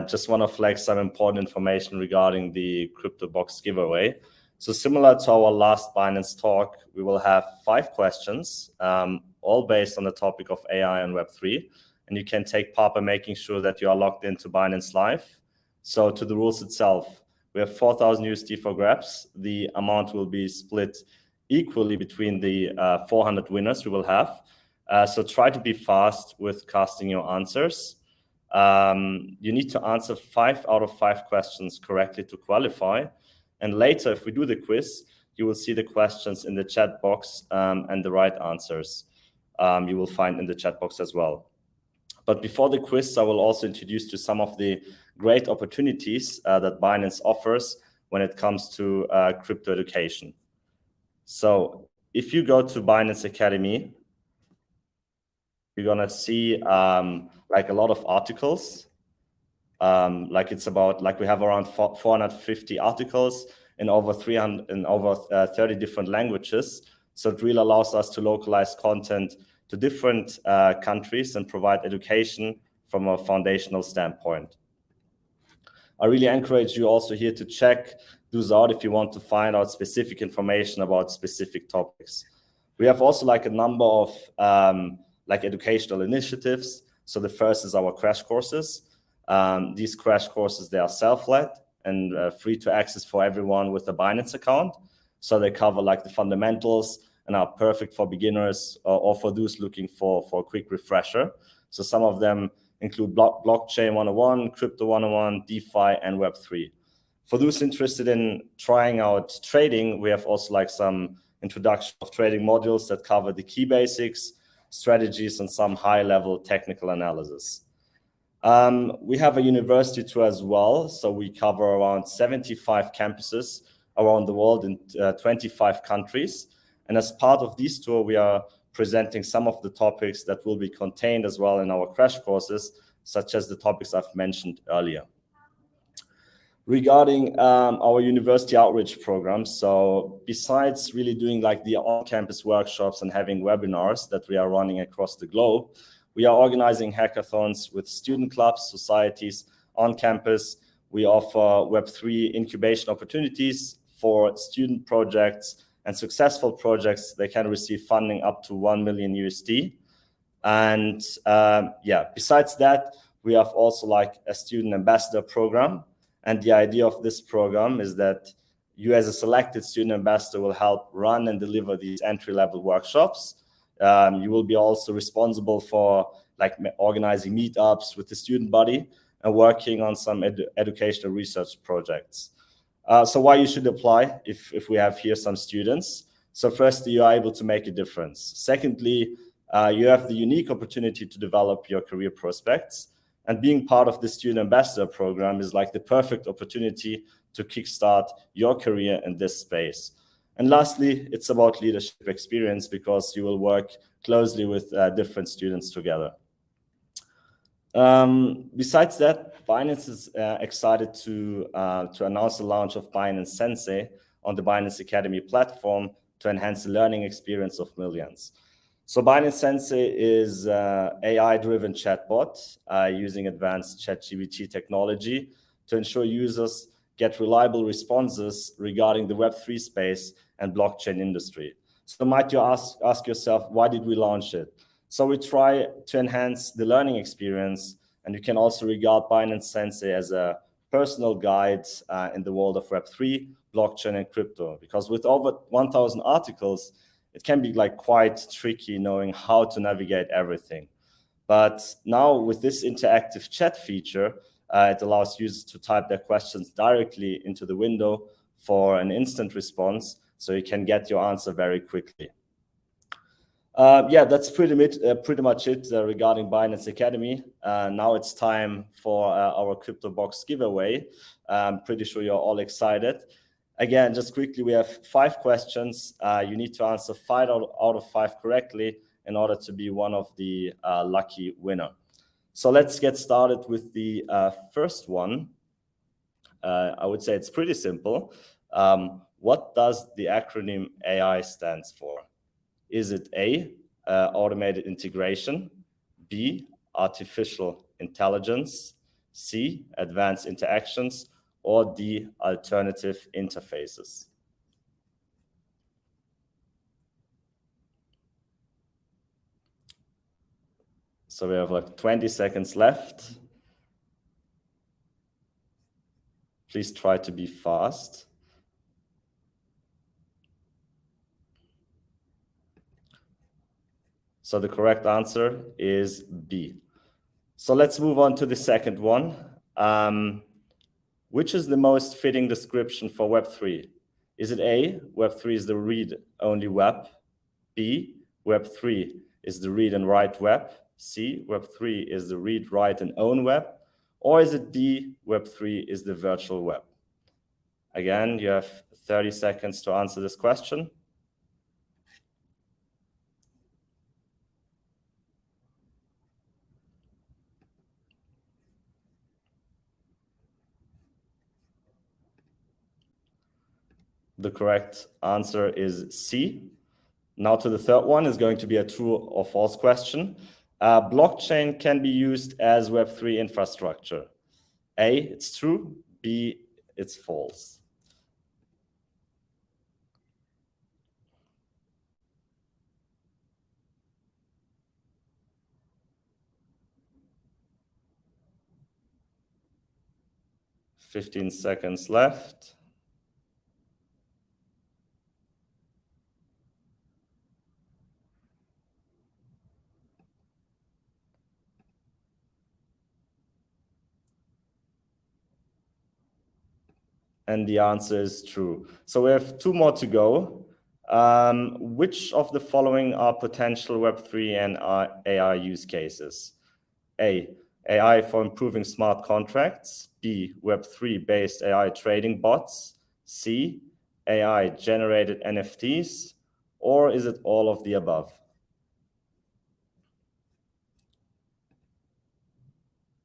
Just want to flag some important information regarding the crypto box giveaway. So similar to our last Binance talk, we will have 5 questions, all based on the topic of AI and Web3. And you can take part by making sure that you are logged into Binance Live. So to the rules itself, we have 4,000 USD for grabs. The amount will be split equally between the 400 winners we will have. So try to be fast with casting your answers. You need to answer 5 out of 5 questions correctly to qualify. And later, if we do the quiz, you will see the questions in the chat box, and the right answers you will find in the chat box as well. But before the quiz, I will also introduce you some of the great opportunities that Binance offers when it comes to crypto education. So if you go to Binance Academy, you're gonna see like a lot of articles. Like it's about, like we have around 450 articles in over 30 different languages. So it really allows us to localize content to different countries and provide education from a foundational standpoint. I really encourage you also here to check those out if you want to find out specific information about specific topics. We have also like a number of like educational initiatives. So the first is our crash courses. These crash courses, they are self-led and free to access for everyone with a Binance account. So they cover like the fundamentals and are perfect for beginners or for those looking for a quick refresher. So some of them include blockchain 101, crypto 101, DeFi, and Web3. For those interested in trying out trading, we have also like some introduction of trading modules that cover the key basics, strategies, and some high-level technical analysis. We have a university tour as well. So we cover around 75 campuses around the world in 25 countries. And as part of this tour, we are presenting some of the topics that will be contained as well in our crash courses, such as the topics I've mentioned earlier. Regarding our university outreach program, so besides really doing like the on-campus workshops and having webinars that we are running across the globe, we are organizing hackathons with student clubs, societies on campus. We offer Web3 incubation opportunities for student projects and successful projects. They can receive funding up to 1 million USD. And yeah, besides that, we have also like a student ambassador program. And the idea of this program is that you as a selected student ambassador will help run and deliver these entry-level workshops. You will be also responsible for like organizing meetups with the student body and working on some educational research projects. So why you should apply if we have here some students. So firstly, you are able to make a difference. Secondly, you have the unique opportunity to develop your career prospects. And being part of the student ambassador program is like the perfect opportunity to kickstart your career in this space. And lastly, it's about leadership experience because you will work closely with different students together. Besides that, Binance is excited to announce the launch of Binance Sensei on the Binance Academy platform to enhance the learning experience of millions. So Binance Sensei is AI-driven chatbot using advanced ChatGPT technology to ensure users get reliable responses regarding the Web3 space and blockchain industry. So might you ask yourself, why did we launch it? So we try to enhance the learning experience, and you can also regard Binance Sensei as a personal guide in the world of Web3, blockchain, and crypto, because with over 1,000 articles, it can be like quite tricky knowing how to navigate everything. But now with this interactive chat feature, it allows users to type their questions directly into the window for an instant response, so you can get your answer very quickly. Yeah, that's pretty much it regarding Binance Academy. Now it's time for our Crypto Box giveaway. I'm pretty sure you're all excited. Again, just quickly, we have 5 questions. You need to answer 5 out of 5 correctly in order to be one of the lucky winner. So let's get started with the first one. I would say it's pretty simple. What does the acronym AI stands for? Is it A, automated integration, B, artificial intelligence, C, advanced interactions, or D, alternative interfaces? So we have like 20 seconds left. Please try to be fast. So the correct answer is B. So let's move on to the second one. Which is the most fitting description for Web3? Is it A, Web3 is the read-only web? B, Web3 is the read and write web? C, Web3 is the read, write, and own web? Or is it D, Web3 is the virtual web? Again, you have 30 seconds to answer this question. The correct answer is C. Now to the third one is going to be a true or false question. Blockchain can be used as Web3 infrastructure. A, it's true. B, it's false. "15 seconds left. And the answer is true. So we have 2 more to go. Which of the following are potential Web3 and AI use cases? A, AI for improving smart contracts. B, Web3-based AI trading bots. C, AI-generated NFTs. Or is it all of the above?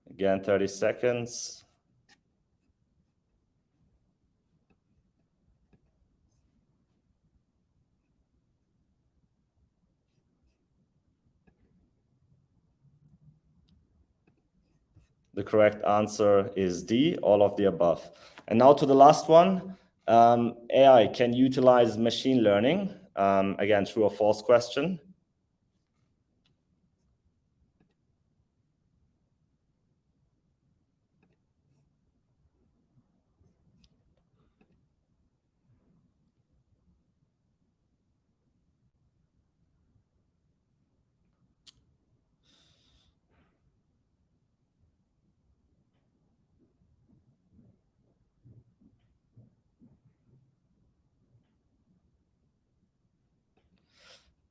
Again, 30 seconds. The correct answer is D, all of the above. And now to the last one. AI can utilize machine learning. Again, true or false question.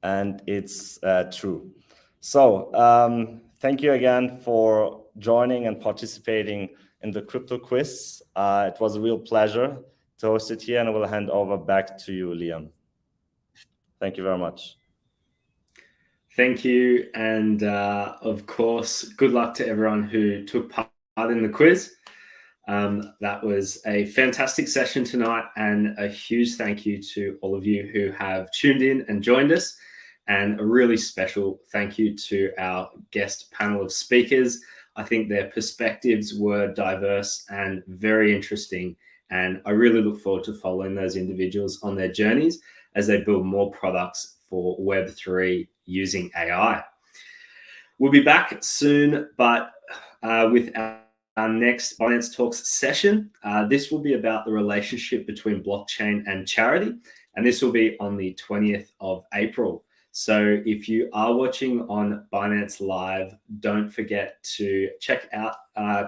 And it's true. So thank you again for joining and participating in the crypto quiz. It was a real pleasure to host it here, and I will hand over back to you, Liam. Thank you very much. Thank you. And of course, good luck to everyone who took part in the quiz. That was a fantastic session tonight, and a huge thank you to all of you who have tuned in and joined us. And a really special thank you to our guest panel of speakers. I think their perspectives were diverse and very interesting. And I really look forward to following those individuals on their journeys as they build more products for Web3 using AI. We'll be back soon, but with our next Binance Talks session. This will be about the relationship between blockchain and charity, and this will be on the 20th of April. So if you are watching on Binance Live, don't forget to check out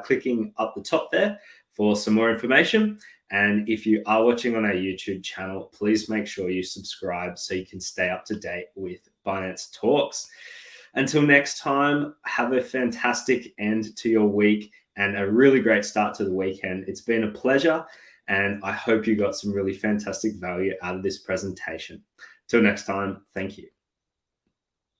clicking up the top there for some more information. And if you are watching on our YouTube channel, please make sure you subscribe so you can stay up to date with Binance Talks. Until next time, have a fantastic end to your week and a really great start to the weekend. It's been a pleasure, and I hope you got some really fantastic value out of this presentation. Till next time, thank you.